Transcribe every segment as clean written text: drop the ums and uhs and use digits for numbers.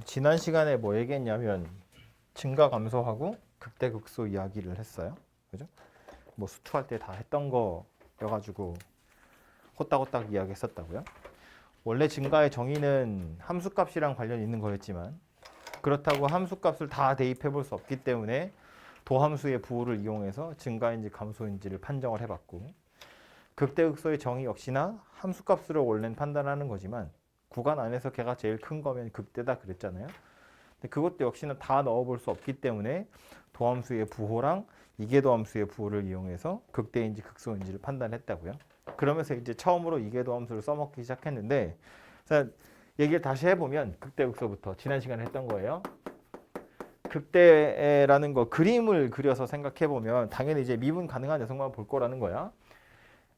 지난 시간에 뭐 얘기했냐면 증가 감소하고 극대 극소 이야기를 했어요. 그죠? 뭐 수투할 때 다 했던 거여가지고 호딱호딱 이야기했었다고요. 원래 증가의 정의는 함수값이랑 관련 있는 거였지만 그렇다고 함수값을 다 대입해 볼 수 없기 때문에 도함수의 부호를 이용해서 증가인지 감소인지를 판정을 해봤고 극대 극소의 정의 역시나 함수값으로 원래는 판단하는 거지만 구간 안에서 걔가 제일 큰 거면 극대다 그랬잖아요. 근데 그것도 역시나 다 넣어볼 수 없기 때문에 도함수의 부호랑 이계도함수의 부호를 이용해서 극대인지 극소인지를 판단했다고요. 그러면서 이제 처음으로 이계도함수를 써먹기 시작했는데, 자, 얘기를 다시 해보면 극대 극소부터 지난 시간에 했던 거예요. 극대라는 거 그림을 그려서 생각해보면 당연히 이제 미분 가능한 녀석만 볼 거라는 거야.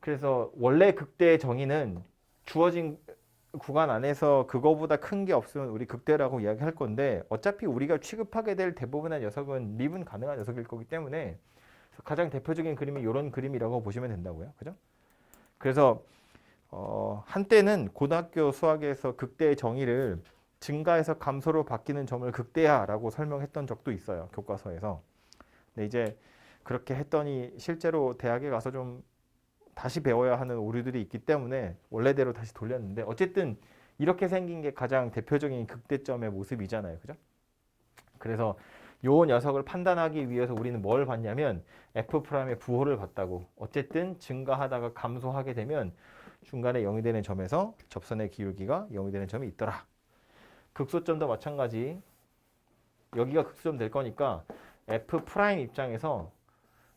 그래서 원래 극대의 정의는 주어진 구간 안에서 그거보다 큰 게 없으면 우리 극대라고 이야기할 건데 어차피 우리가 취급하게 될 대부분의 녀석은 미분 가능한 녀석일 거기 때문에 가장 대표적인 그림이 이런 그림이라고 보시면 된다고요. 그죠? 그래서 한때는 고등학교 수학에서 극대의 정의를 증가해서 감소로 바뀌는 점을 극대화라고 설명했던 적도 있어요. 교과서에서. 근데 이제 그렇게 했더니 실제로 대학에 가서 좀 다시 배워야 하는 오류들이 있기 때문에 원래대로 다시 돌렸는데 어쨌든 이렇게 생긴 게 가장 대표적인 극대점의 모습이잖아요. 그죠? 그래서 요 녀석을 판단하기 위해서 우리는 뭘 봤냐면 F'의 부호를 봤다고. 어쨌든 증가하다가 감소하게 되면 중간에 0이 되는 점에서 접선의 기울기가 0이 되는 점이 있더라. 극소점도 마찬가지. 여기가 극소점 될 거니까 F' 입장에서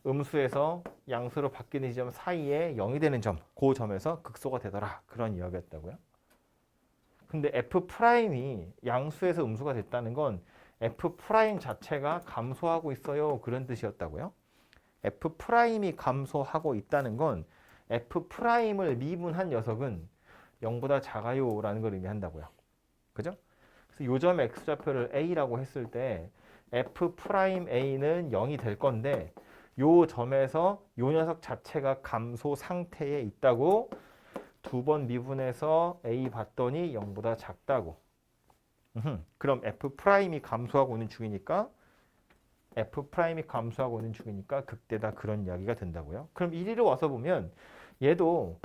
음수에서 양수로 바뀌는 지점 사이에 0이 되는 점, 그 점에서 극소가 되더라. 그런 이야기였다고요. 근데 F'이 양수에서 음수가 됐다는 건 F' 자체가 감소하고 있어요. 그런 뜻이었다고요. F'이 감소하고 있다는 건 F'을 미분한 녀석은 0보다 작아요. 라는 걸 의미한다고요. 그죠? 그래서 요점 X좌표를 A라고 했을 때 F'A는 0이 될 건데 요 점에서 요 녀석 자체가 감소 상태에 있다고 두 번 미분해서 A 봤더니 0보다 작다고. 그럼 F'이 감소하고 있는 중이니까 F'이 감소하고 있는 중이니까 극대다 그런 이야기가 된다고요. 그럼 이리로 와서 보면 얘도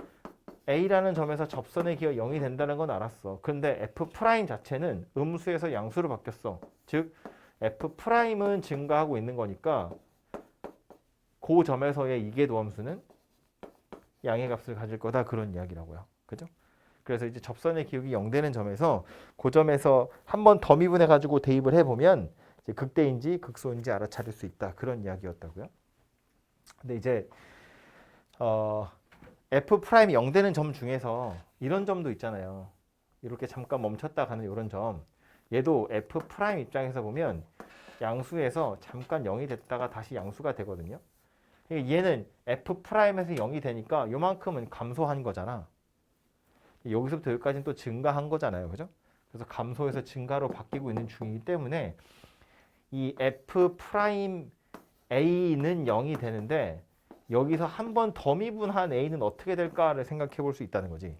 A라는 점에서 접선의 기가 0이 된다는 건 알았어. 근데 F' 자체는 음수에서 양수로 바뀌었어. 즉 F'은 증가하고 있는 거니까 그 점에서의 이계도함수는 양의 값을 가질 거다 그런 이야기라고요. 그죠? 그래서 이제 접선의 기울기 0 되는 점에서 그 점에서 한 번 더 미분해 가지고 대입을 해보면 이제 극대인지 극소인지 알아차릴 수 있다 그런 이야기였다고요. 근데 이제 F'이 0 되는 점 중에서 이런 점도 있잖아요. 이렇게 잠깐 멈췄다 가는 이런 점. 얘도 F' 입장에서 보면 양수에서 잠깐 0이 됐다가 다시 양수가 되거든요. 얘는 F'에서 0이 되니까 요만큼은 감소한 거잖아. 여기서부터 여기까지는 또 증가한 거잖아요. 그죠? 그래서 감소해서 증가로 바뀌고 있는 중이기 때문에 이 F'A는 0이 되는데 여기서 한 번 더 미분한 A는 어떻게 될까를 생각해 볼 수 있다는 거지.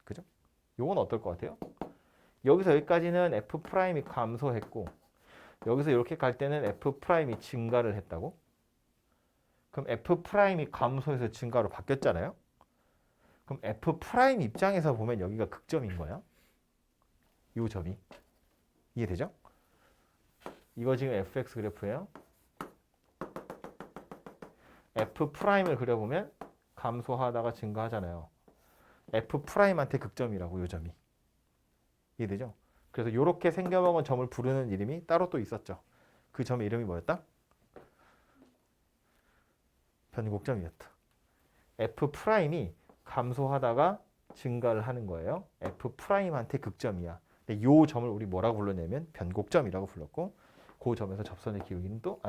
그죠? 요건 어떨 것 같아요? 여기서 여기까지는 F'이 감소했고 여기서 이렇게 갈 때는 F'이 증가를 했다고? 그럼 F'이 감소해서 증가로 바뀌었잖아요? 그럼 F' 입장에서 보면 여기가 극점인 거야. 이 점이. 이해되죠? 이거 지금 fx 그래프예요. F'을 그려보면 감소하다가 증가하잖아요. F'한테 극점이라고 이 점이. 이해되죠? 그래서 이렇게 생겨먹은 점을 부르는 이름이 따로 또 있었죠. 그 점의 이름이 뭐였다? 변곡점이었다. F'이 감소하다가 증가를 하는 거예요. F'한테 극점이야. 근데 이 점을 우리 뭐라고 불렀냐면 변곡점이라고 불렀고 그 점에서 접선의 기울기는 또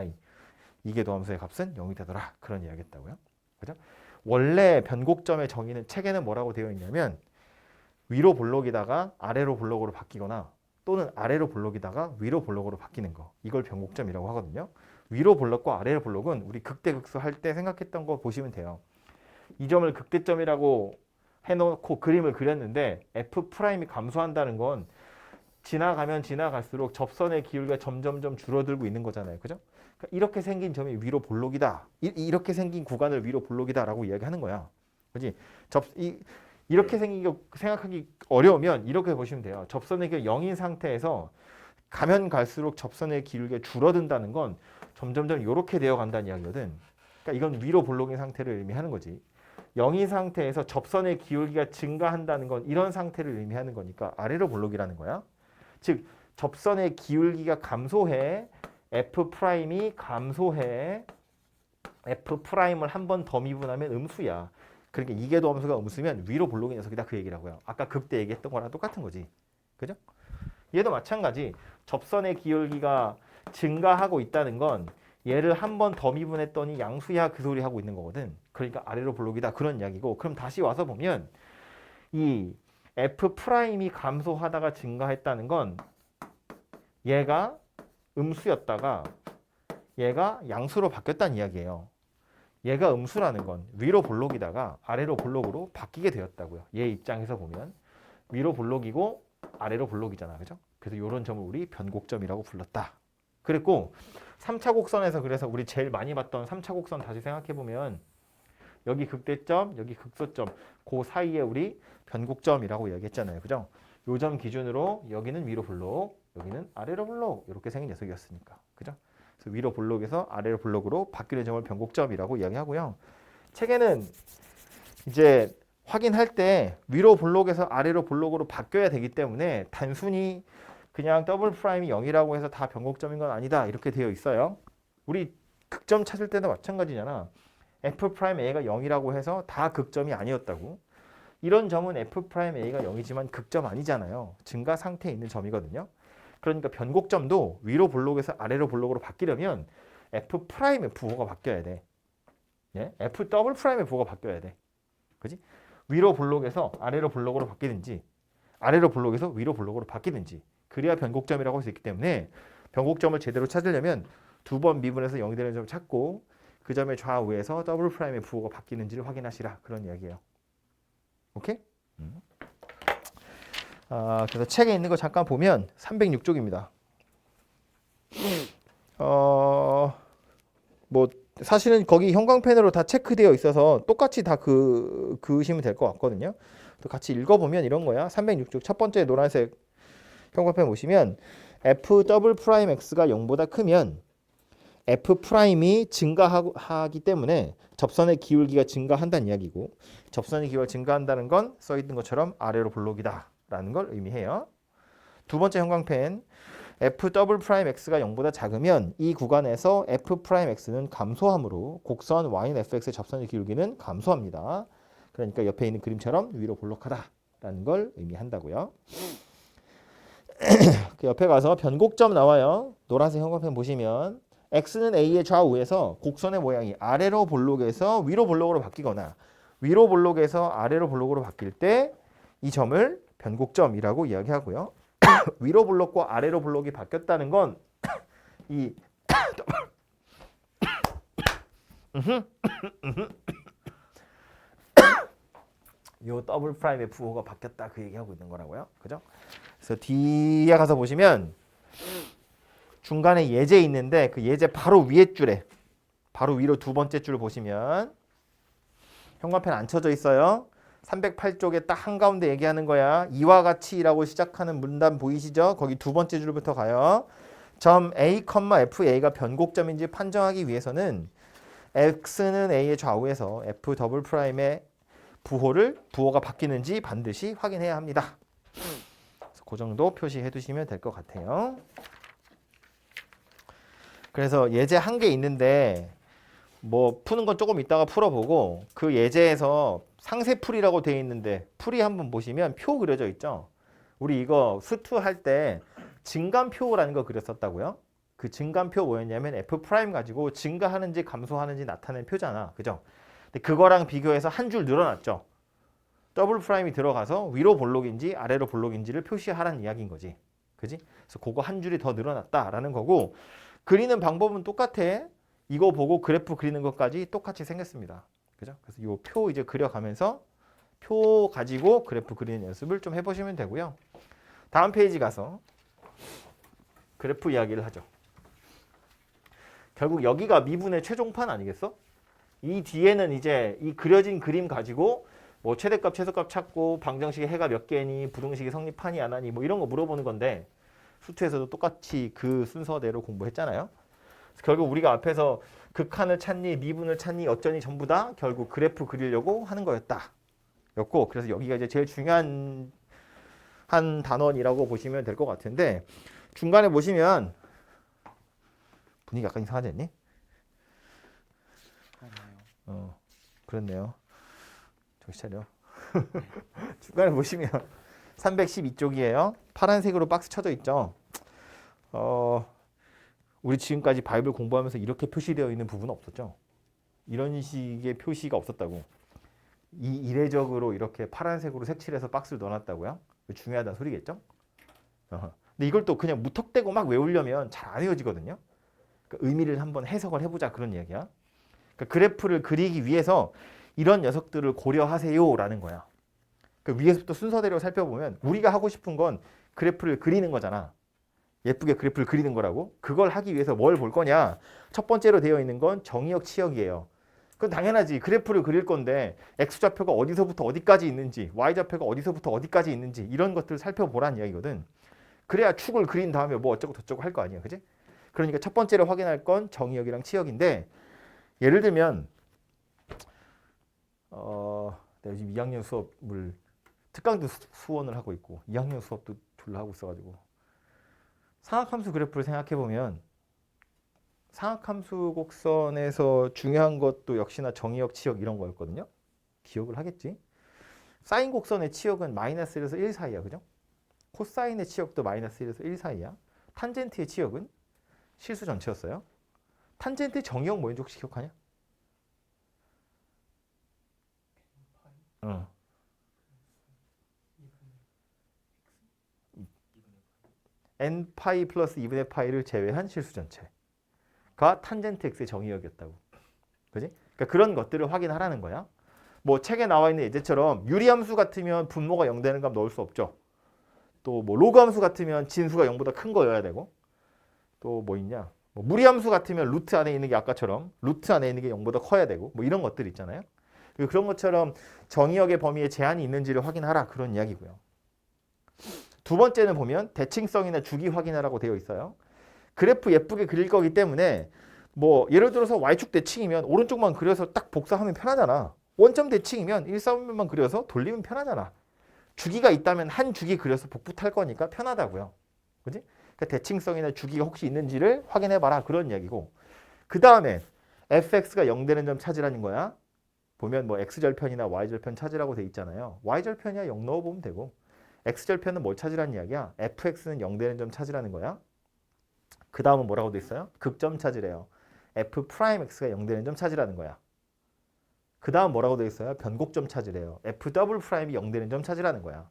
이계도함수의 값은 0이 되더라. 그런 이야기했다고요. 그죠? 원래 변곡점의 정의는 책에는 뭐라고 되어 있냐면 위로 볼록이다가 아래로 볼록으로 바뀌거나 또는 아래로 볼록이다가 위로 볼록으로 바뀌는 거. 이걸 변곡점이라고 하거든요. 위로 볼록과 아래로 볼록은 우리 극대극소 할 때 생각했던 거 보시면 돼요. 이 점을 극대점이라고 해놓고 그림을 그렸는데 F'이 감소한다는 건 지나가면 지나갈수록 접선의 기울기가 점점점 줄어들고 있는 거잖아요. 그죠? 그러니까 이렇게 생긴 점이 위로 볼록이다. 이렇게 생긴 구간을 위로 볼록이다라고 이야기하는 거야. 그지? 이렇게 생긴 거 생각하기 어려우면 이렇게 보시면 돼요. 접선의 기울기 0인 상태에서 가면 갈수록 접선의 기울기가 줄어든다는 건 점점점 이렇게 되어 간다는 이야기거든. 그러니까 이건 위로 볼록인 상태를 의미하는 거지. 0인 상태에서 접선의 기울기가 증가한다는 건 이런 상태를 의미하는 거니까 아래로 볼록이라는 거야. 즉 접선의 기울기가 감소해 F'이 감소해 F'을 한 번 더 미분하면 음수야. 그러니까 이계도 함수가 음수면 위로 볼록인 녀석이다 그 얘기라고요. 아까 극대 얘기했던 거랑 똑같은 거지. 그죠? 얘도 마찬가지. 접선의 기울기가 증가하고 있다는 건 얘를 한 번 더 미분했더니 양수야 그 소리 하고 있는 거거든. 그러니까 아래로 볼록이다 그런 이야기고. 그럼 다시 와서 보면 이 F'이 감소하다가 증가했다는 건 얘가 음수였다가 얘가 양수로 바뀌었다는 이야기예요. 얘가 음수라는 건 위로 볼록이다가 아래로 볼록으로 바뀌게 되었다고요. 얘 입장에서 보면 위로 볼록이고 아래로 볼록이잖아. 그죠? 그래서 이런 점을 우리 변곡점이라고 불렀다. 그랬고 3차 곡선에서 그래서 우리 제일 많이 봤던 3차 곡선 다시 생각해 보면 여기 극대점, 여기 극소점 그 사이에 우리 변곡점이라고 이야기했잖아요. 그죠? 요 점 기준으로 여기는 위로 볼록, 여기는 아래로 볼록 이렇게 생긴 녀석이었으니까. 그죠? 그래서 위로 볼록에서 아래로 볼록으로 바뀌는 점을 변곡점이라고 이야기하고요. 책에는 이제 확인할 때 위로 볼록에서 아래로 볼록으로 바뀌어야 되기 때문에 단순히 그냥 더블 프라임이 0이라고 해서 다 변곡점인 건 아니다 이렇게 되어 있어요. 우리 극점 찾을 때도 마찬가지잖아. F 프라임 A가 0이라고 해서 다 극점이 아니었다고. 이런 점은 F 프라임 A가 0이지만 극점 아니잖아요. 증가 상태에 있는 점이거든요. 그러니까 변곡점도 위로 볼록에서 아래로 볼록으로 바뀌려면 F 프라임의 부호가 바뀌어야 돼. 예? F 더블 프라임의 부호가 바뀌어야 돼. 그지? 위로 볼록에서 아래로 볼록으로 바뀌든지 아래로 볼록에서 위로 볼록으로 바뀌든지 그래야 변곡점이라고 할 수 있기 때문에 변곡점을 제대로 찾으려면 두 번 미분해서 0이 되는 점을 찾고 그 점의 좌우에서 더블 프라임의 부호가 바뀌는지를 확인하시라 그런 이야기예요. 오케이? 그래서 책에 있는 거 잠깐 보면 306쪽입니다. 뭐 사실은 거기 형광펜으로 다 체크되어 있어서 똑같이 다 그으시면 될 것 같거든요. 또 같이 읽어보면 이런 거야. 306쪽 첫 번째 노란색 형광펜 보시면 F 더블 프라임 X가 0보다 크면 F 프라임이 증가하기 때문에 접선의 기울기가 증가한다는 이야기고 접선의 기울기가 증가한다는 건 써있는 것처럼 아래로 볼록이다 라는 걸 의미해요. 두 번째 형광펜 F 더블 프라임 X가 0보다 작으면 이 구간에서 F 프라임 X는 감소하므로 곡선 Y는 FX의 접선의 기울기는 감소합니다. 그러니까 옆에 있는 그림처럼 위로 볼록하다 라는 걸 의미한다고요. 그 옆에 가서 변곡점 나와요. 노란색 형광펜 보시면 X는 A의 좌우에서 곡선의 모양이 아래로 볼록에서 위로 볼록으로 바뀌거나 위로 볼록에서 아래로 볼록으로 바뀔 때 이 점을 변곡점이라고 이야기하고요. 위로 볼록과 아래로 볼록이 바뀌었다는 건 이 요 더블 프라임의 부호가 바뀌었다 그 얘기하고 있는 거라고요. 그죠? 그래서 뒤에 가서 보시면 중간에 예제 있는데 그 예제 바로 위에 줄에 바로 위로 두 번째 줄 보시면 형광펜 안 쳐져 있어요. 308쪽에 딱 한가운데 얘기하는 거야. 이와 같이라고 시작하는 문단 보이시죠? 거기 두 번째 줄부터 가요. 점 A, FA가 변곡점인지 판정하기 위해서는 X는 A의 좌우에서 F 더블 프라임의 부호가 바뀌는지 반드시 확인해야 합니다. 그 정도 표시해 두시면 될 것 같아요. 그래서 예제 한 개 있는데 뭐 푸는 건 조금 이따가 풀어보고 그 예제에서 상세풀이라고 되어 있는데 풀이 한번 보시면 표 그려져 있죠. 우리 이거 수투 할 때 증감표라는 거 그렸었다고요. 그 증감표 뭐였냐면 F 프라임 가지고 증가하는지 감소하는지 나타내는 표잖아. 그죠? 근데 그거랑 비교해서 한 줄 늘어났죠. 더블 프라임이 들어가서 위로 볼록인지 아래로 볼록인지를 표시하라는 이야기인 거지. 그지? 그래서 그거 한 줄이 더 늘어났다라는 거고 그리는 방법은 똑같아. 이거 보고 그래프 그리는 것까지 똑같이 생겼습니다. 그죠? 그래서 이 표 이제 그려가면서 표 가지고 그래프 그리는 연습을 좀 해보시면 되고요. 다음 페이지 가서 그래프 이야기를 하죠. 결국 여기가 미분의 최종판 아니겠어? 이 뒤에는 이제 이 그려진 그림 가지고 뭐 최대값, 최소값 찾고 방정식의 해가 몇 개니, 부등식이 성립하니 안 하니 뭐 이런 거 물어보는 건데 수투에서도 똑같이 그 순서대로 공부했잖아요. 결국 우리가 앞에서 극한을 찾니, 미분을 찾니, 어쩌니 전부 다 결국 그래프 그리려고 하는 거였다. 였고, 그래서 여기가 이제 제일 중요한 한 단원이라고 보시면 될 것 같은데, 중간에 보시면 분위기 약간 이상하지 않니? 그렇네요. 정신 차려. 중간에 보시면 312쪽이에요. 파란색으로 박스 쳐져 있죠. 우리 지금까지 바이블 공부하면서 이렇게 표시되어 있는 부분은 없었죠. 이런 식의 표시가 없었다고. 이례적으로 이렇게 파란색으로 색칠해서 박스를 넣어놨다고요? 중요하다는 소리겠죠? 근데 이걸 또 그냥 무턱대고 막 외우려면 잘 안 외워지거든요. 그러니까 의미를 한번 해석을 해보자 그런 이야기야. 그러니까 그래프를 그리기 위해서 이런 녀석들을 고려하세요라는 거야. 그러니까 위에서부터 순서대로 살펴보면 우리가 하고 싶은 건 그래프를 그리는 거잖아. 예쁘게 그래프를 그리는 거라고. 그걸 하기 위해서 뭘 볼 거냐. 첫 번째로 되어 있는 건 정의역, 치역이에요. 그건 당연하지. 그래프를 그릴 건데 X좌표가 어디서부터 어디까지 있는지, Y좌표가 어디서부터 어디까지 있는지 이런 것들을 살펴보라는 이야기거든. 그래야 축을 그린 다음에 뭐 어쩌고 저쩌고 할 거 아니야. 그지? 그러니까 첫 번째로 확인할 건 정의역이랑 치역인데 예를 들면 내가 지금 2학년 수업을 특강도 수원을 하고 있고 2학년 수업도 둘러 하고 있어가지고 상악함수 그래프를 생각해보면 상악함수 곡선에서 중요한 것도 역시나 정의역, 치역 이런 거였거든요. 기억을 하겠지? 사인 곡선의 치역은 마이너스 1에서 1 사이야. 그죠? 코사인의 치역도 마이너스 1에서 1 사이야. 탄젠트의 치역은 실수 전체였어요. 탄젠트의 정의역 뭐인지 혹시 기억하냐? n파이 플러스 2분의 파이를 제외한 실수 전체가 탄젠트 x의 정의역이었다고. 그지? 그러니까 그런 것들을 확인하라는 거야. 뭐 책에 나와 있는 예제처럼 유리함수 같으면 분모가 0 되는 값 넣을 수 없죠. 또 뭐 로그함수 같으면 진수가 0보다 큰 거여야 되고. 또 뭐 있냐? 뭐 무리함수 같으면 루트 안에 있는 게 아까처럼 루트 안에 있는 게 0보다 커야 되고 뭐 이런 것들 있잖아요. 그런 것처럼 정의역의 범위에 제한이 있는지를 확인하라 그런 이야기고요. 두 번째는 보면 대칭성이나 주기 확인하라고 되어 있어요. 그래프 예쁘게 그릴 거기 때문에 뭐 예를 들어서 y축 대칭이면 오른쪽만 그려서 딱 복사하면 편하잖아. 원점 대칭이면 1사분면만 그려서 돌리면 편하잖아. 주기가 있다면 한 주기 그려서 복부 탈 거니까 편하다고요. 그지? 그러니까 대칭성이나 주기가 혹시 있는지를 확인해봐라 그런 이야기고 그 다음에 fx가 0 되는 점 찾으라는 거야. 보면 뭐 x절편이나 y절편 찾으라고 돼 있잖아요. y절편이야 0 넣어보면 되고 x절편은 뭘 찾으라는 이야기야? fx는 0 되는 점 찾으라는 거야. 그 다음은 뭐라고 돼 있어요? 극점 찾으래요. f 프라임 x가 0 되는 점 찾으라는 거야. 그 다음 뭐라고 돼 있어요? 변곡점 찾으래요. f 더블 프라임이 0 되는 점 찾으라는 거야.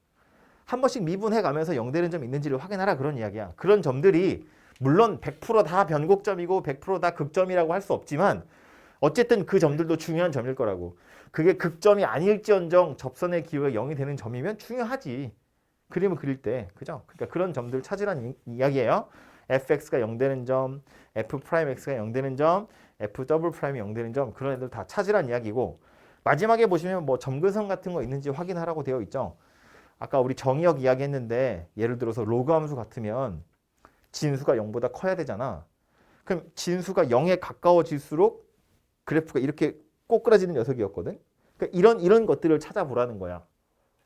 한 번씩 미분해 가면서 0 되는 점 있는지를 확인하라 그런 이야기야. 그런 점들이 물론 100%다 변곡점이고 100%다 극점이라고 할 수 없지만 어쨌든 그 점들도 중요한 점일 거라고. 그게 극점이 아닐지언정 접선의 기호가 0이 되는 점이면 중요하지. 그림을 그릴 때. 그죠? 그러니까 그런 점들을 찾으라는 이야기예요. fx가 0 되는 점, f 프라임 x가 0 되는 점, f 더블 프라임이 0 되는 점 그런 애들 다 찾으라는 이야기고 마지막에 보시면 뭐 점근성 같은 거 있는지 확인하라고 되어 있죠. 아까 우리 정의역 이야기했는데 예를 들어서 로그 함수 같으면 진수가 0보다 커야 되잖아. 그럼 진수가 0에 가까워질수록 그래프가 이렇게 꼬꾸라지는 녀석이었거든. 그러니까 이런 것들을 찾아보라는 거야.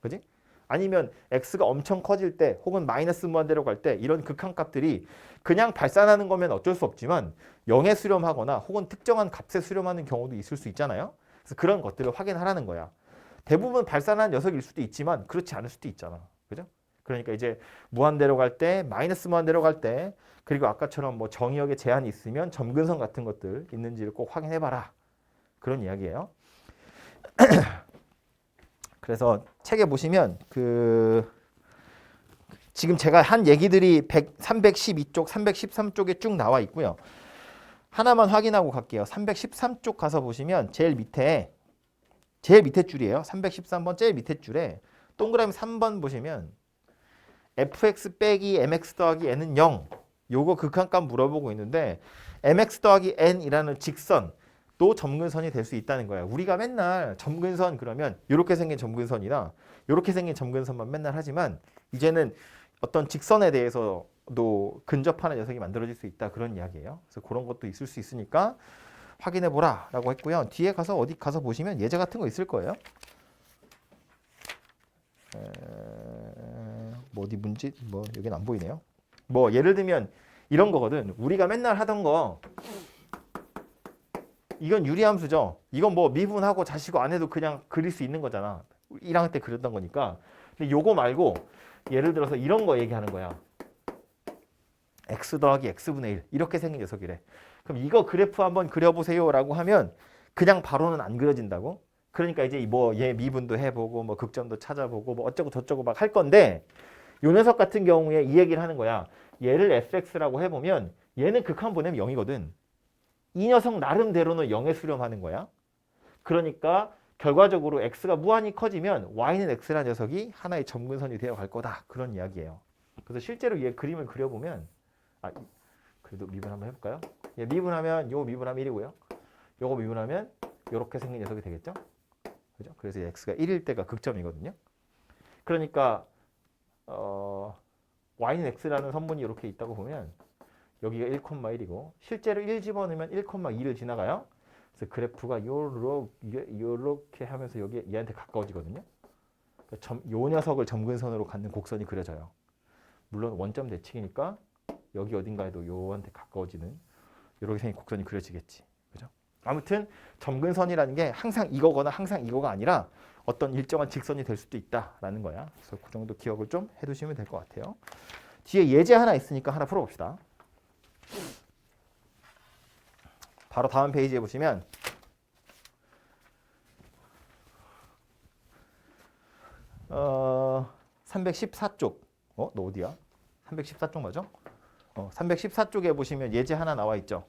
그지? 아니면 x가 엄청 커질 때 혹은 마이너스 무한대로 갈 때 이런 극한값들이 그냥 발산하는 거면 어쩔 수 없지만 0에 수렴하거나 혹은 특정한 값에 수렴하는 경우도 있을 수 있잖아요. 그래서 그런 것들을 확인하라는 거야. 대부분 발산하는 녀석일 수도 있지만 그렇지 않을 수도 있잖아. 그죠? 그러니까 이제 무한대로 갈 때, 마이너스 무한대로 갈 때, 그리고 아까처럼 뭐 정의역에 제한이 있으면 점근성 같은 것들 있는지를 꼭 확인해봐라. 그런 이야기예요. 그래서 책에 보시면 지금 제가 한 얘기들이 312쪽, 313쪽에 쭉 나와 있고요. 하나만 확인하고 갈게요. 313쪽 가서 보시면 제일 밑에 줄이에요. 313번 제일 밑에 줄에 동그라미 3번 보시면 fx 빼기 mx 더하기 n은 0 요거 극한값 물어보고 있는데 mx 더하기 n이라는 직선도 점근선이 될 수 있다는 거야. 우리가 맨날 점근선 그러면 이렇게 생긴 점근선이나 이렇게 생긴 점근선만 맨날 하지만 이제는 어떤 직선에 대해서도 근접하는 녀석이 만들어질 수 있다 그런 이야기예요. 그래서 그런 것도 있을 수 있으니까 확인해 보라라고 했고요. 뒤에 가서 어디 가서 보시면 예제 같은 거 있을 거예요. 뭐 어디 문제 뭐 여기는 안 보이네요. 뭐 예를 들면 이런 거거든. 우리가 맨날 하던 거 이건 유리함수죠. 이건 뭐 미분하고 자시고 안 해도 그냥 그릴 수 있는 거잖아. 1학년 때 그렸던 거니까. 근데 요거 말고 예를 들어서 이런 거 얘기하는 거야. x 더하기 x분의 1 이렇게 생긴 녀석이래. 그럼 이거 그래프 한번 그려보세요라고 하면 그냥 바로는 안 그려진다고? 그러니까 이제 뭐 얘 미분도 해보고 뭐 극점도 찾아보고 뭐 어쩌고 저쩌고 막 할 건데 요 녀석 같은 경우에 이 얘기를 하는 거야. 얘를 fx라고 해보면 얘는 극한 보내면 0이거든. 이 녀석 나름대로는 0에 수렴하는 거야. 그러니까 결과적으로 x가 무한히 커지면 y는 x라는 녀석이 하나의 점근선이 되어 갈 거다. 그런 이야기예요. 그래서 실제로 얘 그림을 그려보면 그래도 미분 한번 해볼까요? 얘 미분하면 요 미분하면 1이고요. 요거 미분하면 요렇게 생긴 녀석이 되겠죠? 그죠? 그래서 x가 1일 때가 극점이거든요. 그러니까 y는 x라는 선분이 이렇게 있다고 보면 여기가 1,1이고 실제로 1 집어넣으면 1,2를 지나가요. 그래서 그래프가 요렇게 하면서 여기 얘한테 가까워지거든요. 그러니까 요 녀석을 점근선으로 갖는 곡선이 그려져요. 물론 원점 대칭이니까 여기 어딘가에도 요한테 가까워지는 이렇게 생긴 곡선이 그려지겠지. 그죠? 아무튼 점근선이라는 게 항상 이거거나 항상 이거가 아니라 어떤 일정한 직선이 될 수도 있다라는 거야. 그래서 그 정도 기억을 좀 해두시면 될 것 같아요. 뒤에 예제 하나 있으니까 하나 풀어봅시다. 바로 다음 페이지에 보시면 314쪽. 너 어디야? 314쪽 맞아? 314쪽에 보시면 예제 하나 나와 있죠.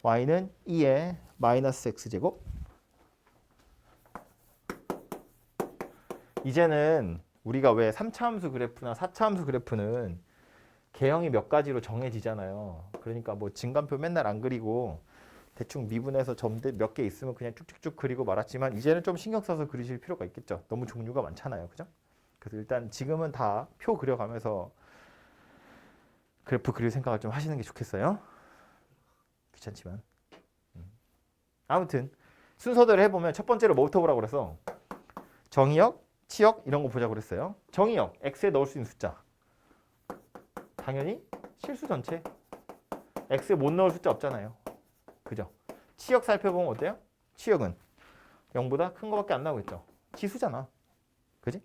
y는 2의 마이너스 x제곱. 이제는 우리가 왜 3차 함수 그래프나 4차 함수 그래프는 개형이 몇 가지로 정해지잖아요. 그러니까 뭐 진간표 맨날 안 그리고 대충 미분해서 점들 몇 개 있으면 그냥 쭉쭉쭉 그리고 말았지만 이제는 좀 신경 써서 그리실 필요가 있겠죠. 너무 종류가 많잖아요. 그죠? 그래서 일단 지금은 다 표 그려가면서 그래프 그릴 생각을 좀 하시는 게 좋겠어요. 귀찮지만. 아무튼 순서대로 해보면 첫 번째로 뭐부터 보라고 그래서 정의역, 치역 이런 거 보자고 그랬어요. 정의역, x에 넣을 수 있는 숫자. 당연히 실수 전체. x에 못 넣을 숫자 없잖아요. 그죠? 치역 살펴보면 어때요? 치역은 0보다 큰 거밖에 안 나오겠죠. 지수잖아. 그지?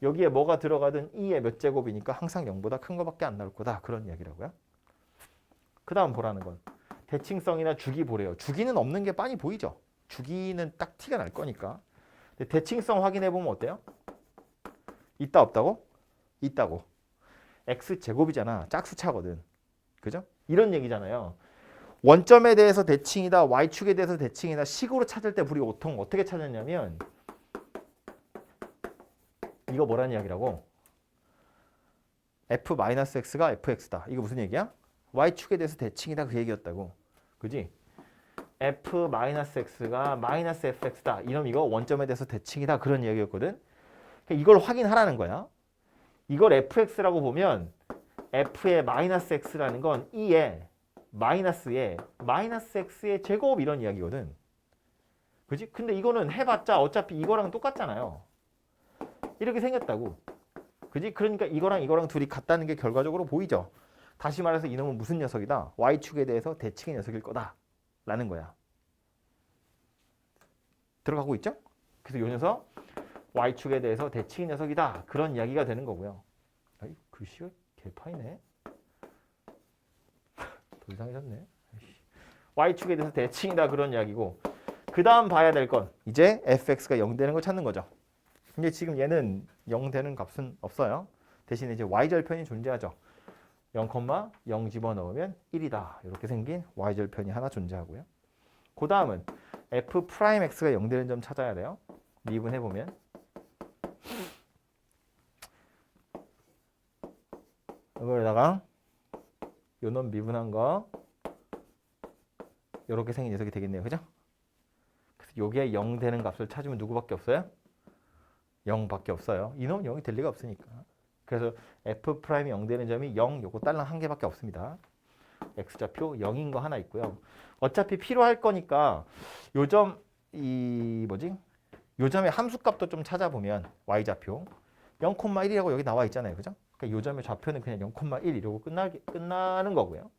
여기에 뭐가 들어가든 2의 몇 제곱이니까 항상 0보다 큰 거밖에 안 나올 거다. 그런 이야기라고요. 그 다음 보라는 건 대칭성이나 주기 보래요. 주기는 없는 게 빤히 보이죠. 주기는 딱 티가 날 거니까. 근데 대칭성 확인해 보면 어때요? 있다 없다고? 있다고. x제곱이잖아. 짝수차거든. 그죠? 이런 얘기잖아요. 원점에 대해서 대칭이다, y축에 대해서 대칭이다 식으로 찾을 때 우리 보통 어떻게 찾았냐면 이거 뭐라는 이야기라고? f-x가 fx다. 이거 무슨 얘기야? y축에 대해서 대칭이다 그 얘기였다고. 그지? f-x가 -fx다. 이러면 이거 원점에 대해서 대칭이다 그런 이야기였거든. 이걸 확인하라는 거야. 이걸 fx라고 보면 f의 -x라는 건 2의 마이너스에 -x의 제곱 이런 이야기거든. 그지? 근데 이거는 해봤자 어차피 이거랑 똑같잖아요. 이렇게 생겼다고. 그지? 그러니까 이거랑 둘이 같다는 게 결과적으로 보이죠. 다시 말해서 이놈은 무슨 녀석이다? y축에 대해서 대칭의 녀석일 거다. 라는 거야. 들어가고 있죠? 그래서 이 녀석 y축에 대해서 대칭의 녀석이다. 그런 이야기가 되는 거고요. 아이, 글씨가 개파이네. 더 이상해졌네. y축에 대해서 대칭이다 그런 이야기고 그 다음 봐야 될 건 이제 fx가 0 되는 걸 찾는 거죠. 근데 지금 얘는 0 되는 값은 없어요. 대신에 이제 y절편이 존재하죠. 0,0 집어넣으면 1이다. 이렇게 생긴 y절편이 하나 존재하고요. 그 다음은 f'x가 0 되는 점 찾아야 돼요. 미분해보면 이거에다가 요 놈 미분한 거 요렇게 생긴 녀석이 되겠네요. 그죠? 그래서 요게 0 되는 값을 찾으면 누구밖에 없어요? 0밖에 없어요. 이놈은 0이 될 리가 없으니까. 그래서 F'이 0 되는 점이 0 요거 딸랑 한 개밖에 없습니다. X좌표 0인 거 하나 있고요. 어차피 필요할 거니까 요점 이 뭐지? 요점의 함수값도 좀 찾아보면 Y좌표 0,1이라고 여기 나와 있잖아요. 그죠? 그러니까 요점의 좌표는 그냥 0,1 이러고 끝나는 거고요.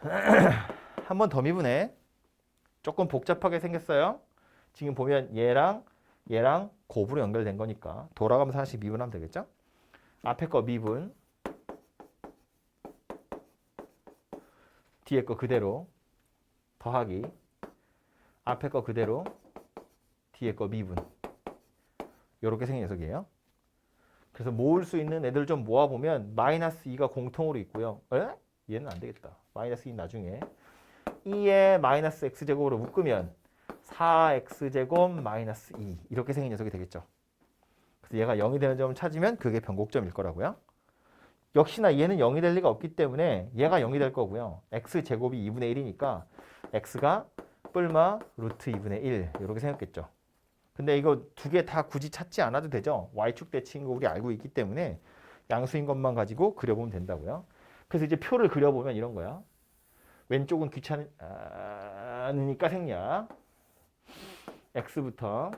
한 번 더 미분해. 조금 복잡하게 생겼어요. 지금 보면 얘랑 곱으로 연결된 거니까 돌아가면서 하나씩 미분하면 되겠죠? 앞에 거 미분, 뒤에 거 그대로 더하기, 앞에 거 그대로 뒤에 거 미분. 이렇게 생긴 녀석이에요. 그래서 모을 수 있는 애들 좀 모아보면 마이너스 2가 공통으로 있고요. 에? 얘는 안 되겠다. 마이너스 2 나중에 2에 마이너스 x제곱으로 묶으면 4x제곱 마이너스 2 이렇게 생긴 녀석이 되겠죠. 그래서 얘가 0이 되는 점을 찾으면 그게 변곡점일 거라고요. 역시나 얘는 0이 될 리가 없기 때문에 얘가 0이 될 거고요. x제곱이 2분의 1이니까 x가 뿔마 루트 2분의 1 이렇게 생겼겠죠. 근데 이거 두 개 다 굳이 찾지 않아도 되죠. y축 대칭인 거 우리 알고 있기 때문에 양수인 것만 가지고 그려보면 된다고요. 그래서 이제 표를 그려보면 이런 거야. 왼쪽은 귀찮으니까 생략. x부터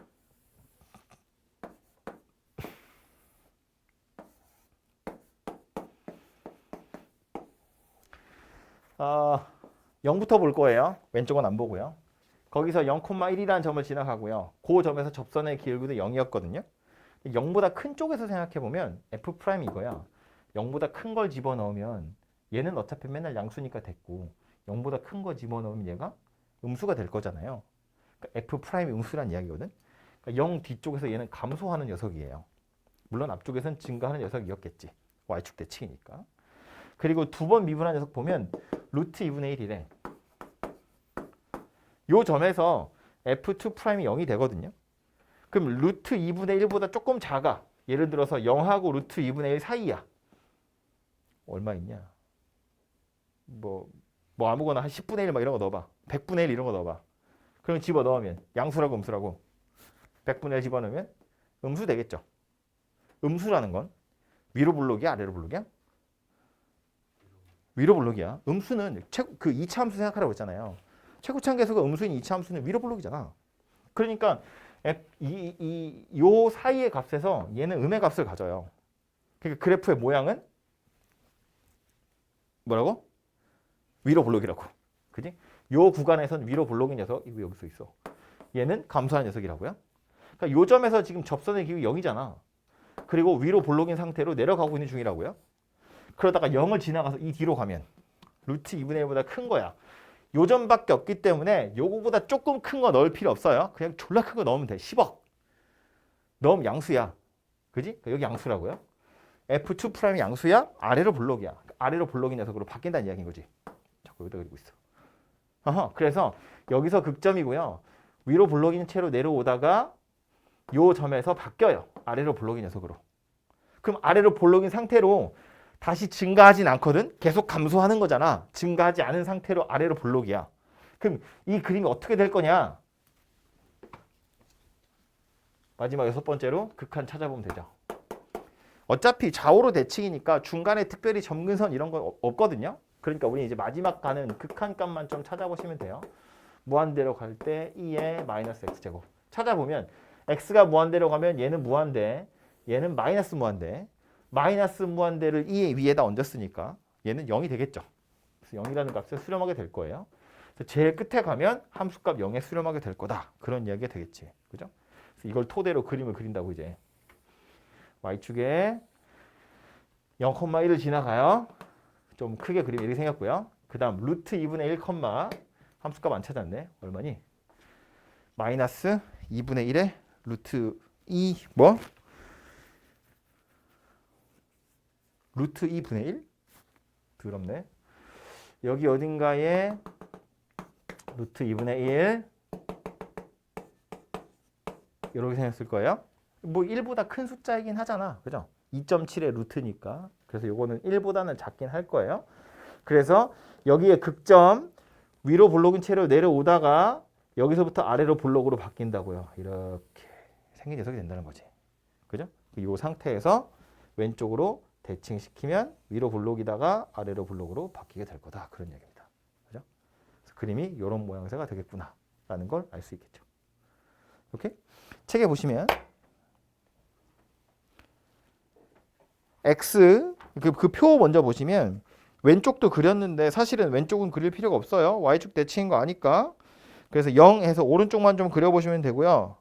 아, 0부터 볼 거예요. 왼쪽은 안 보고요. 거기서 0,1이라는 점을 지나가고요. 그 점에서 접선의 기울기도 0이었거든요. 0보다 큰 쪽에서 생각해보면 F' 이거야. 0보다 큰 걸 집어넣으면 얘는 어차피 맨날 양수니까 됐고 0보다 큰 거 집어넣으면 얘가 음수가 될 거잖아요. 그러니까 F'이 음수란 이야기거든. 그러니까 0 뒤쪽에서 얘는 감소하는 녀석이에요. 물론 앞쪽에서는 증가하는 녀석이었겠지. Y축 대칭이니까. 그리고 두 번 미분한 녀석 보면 루트 2분의 1이래. 요 점에서 F2'이 0이 되거든요. 그럼 루트 2분의 1보다 조금 작아. 예를 들어서 0하고 루트 2분의 1 사이야. 얼마 있냐? 뭐 아무거나 한 10분의 1 막 이런 거 넣어봐. 100분의 1 이런 거 넣어봐. 그럼 집어넣으면 양수라고 음수라고 100분의 1 집어넣으면 음수 되겠죠. 음수라는 건 위로 블록이야 아래로 블록이야? 위로 블록이야. 음수는 그 2차 함수 생각하라고 했잖아요. 최고차항 계수가 음수인 2차 함수는 위로 블록이잖아. 그러니까 요 사이의 값에서 얘는 음의 값을 가져요. 그러니까 그래프의 모양은 뭐라고? 위로 블록이라고. 그지? 요 구간에선 위로 블록인 녀석 이거 여기 써 있어. 얘는 감소하는 녀석이라고요. 그러니까 요 점에서 지금 접선의 기울기 0이잖아. 그리고 위로 블록인 상태로 내려가고 있는 중이라고요. 그러다가 0을 지나가서 이 뒤로 가면 루트 2분의 1보다 큰 거야. 요 점밖에 없기 때문에 요거보다 조금 큰 거 넣을 필요 없어요. 그냥 졸라 큰 거 넣으면 돼. 10억. 넣으면 양수야. 그지? 여기 양수라고요. F2'이 양수야? 아래로 블록이야. 아래로 블록인 녀석으로 바뀐다는 이야기인 거지. 자꾸 여기다 그리고 있어. 그래서 여기서 극점이고요. 위로 블록인 채로 내려오다가 요 점에서 바뀌어요. 아래로 블록인 녀석으로. 그럼 아래로 블록인 상태로 다시 증가하진 않거든. 계속 감소하는 거잖아. 증가하지 않은 상태로 아래로 블록이야. 그럼 이 그림이 어떻게 될 거냐? 마지막 6번째로 극한 찾아보면 되죠. 어차피 좌우로 대칭이니까 중간에 특별히 점근선 이런 건 없거든요. 그러니까 우리 이제 마지막 가는 극한 값만 좀 찾아보시면 돼요. 무한대로 갈 때 2의 마이너스 x제곱. 찾아보면 x가 무한대로 가면 얘는 무한대, 얘는 마이너스 무한대. 마이너스 무한대를 2의 위에다 얹었으니까 얘는 0이 되겠죠. 그래서 0이라는 값을 수렴하게 될 거예요. 그래서 제일 끝에 가면 함수값 0에 수렴하게 될 거다. 그런 이야기가 되겠지. 그죠? 그래서 이걸 토대로 그림을 그린다고 이제. Y축에 0,1을 지나가요. 좀 크게 그림이 이렇게 생겼고요. 그 다음 루트 2분의 1, 함수값 안 찾았네. 얼마니? 마이너스 2분의 1에 루트 2 뭐? 루트 2분의 1? 더럽네. 여기 어딘가에 루트 2분의 1 이렇게 생겼을 거예요. 뭐 1보다 큰 숫자이긴 하잖아. 그죠? 2.7의 루트니까. 그래서 요거는 1보다는 작긴 할 거예요. 그래서 여기에 극점 위로 블록인 채로 내려오다가 여기서부터 아래로 블록으로 바뀐다고요. 이렇게 생긴 녀석이 된다는 거지. 그죠? 이 상태에서 왼쪽으로 대칭시키면 위로 블록이다가 아래로 블록으로 바뀌게 될 거다. 그런 얘기입니다. 그죠? 그래서 그림이 이런 모양새가 되겠구나 라는 걸 알 수 있겠죠. 이렇게 책에 보시면 X 그 표 먼저 보시면 왼쪽도 그렸는데 사실은 왼쪽은 그릴 필요가 없어요. Y축 대칭인 거 아니까. 그래서 0에서 오른쪽만 좀 그려보시면 되고요.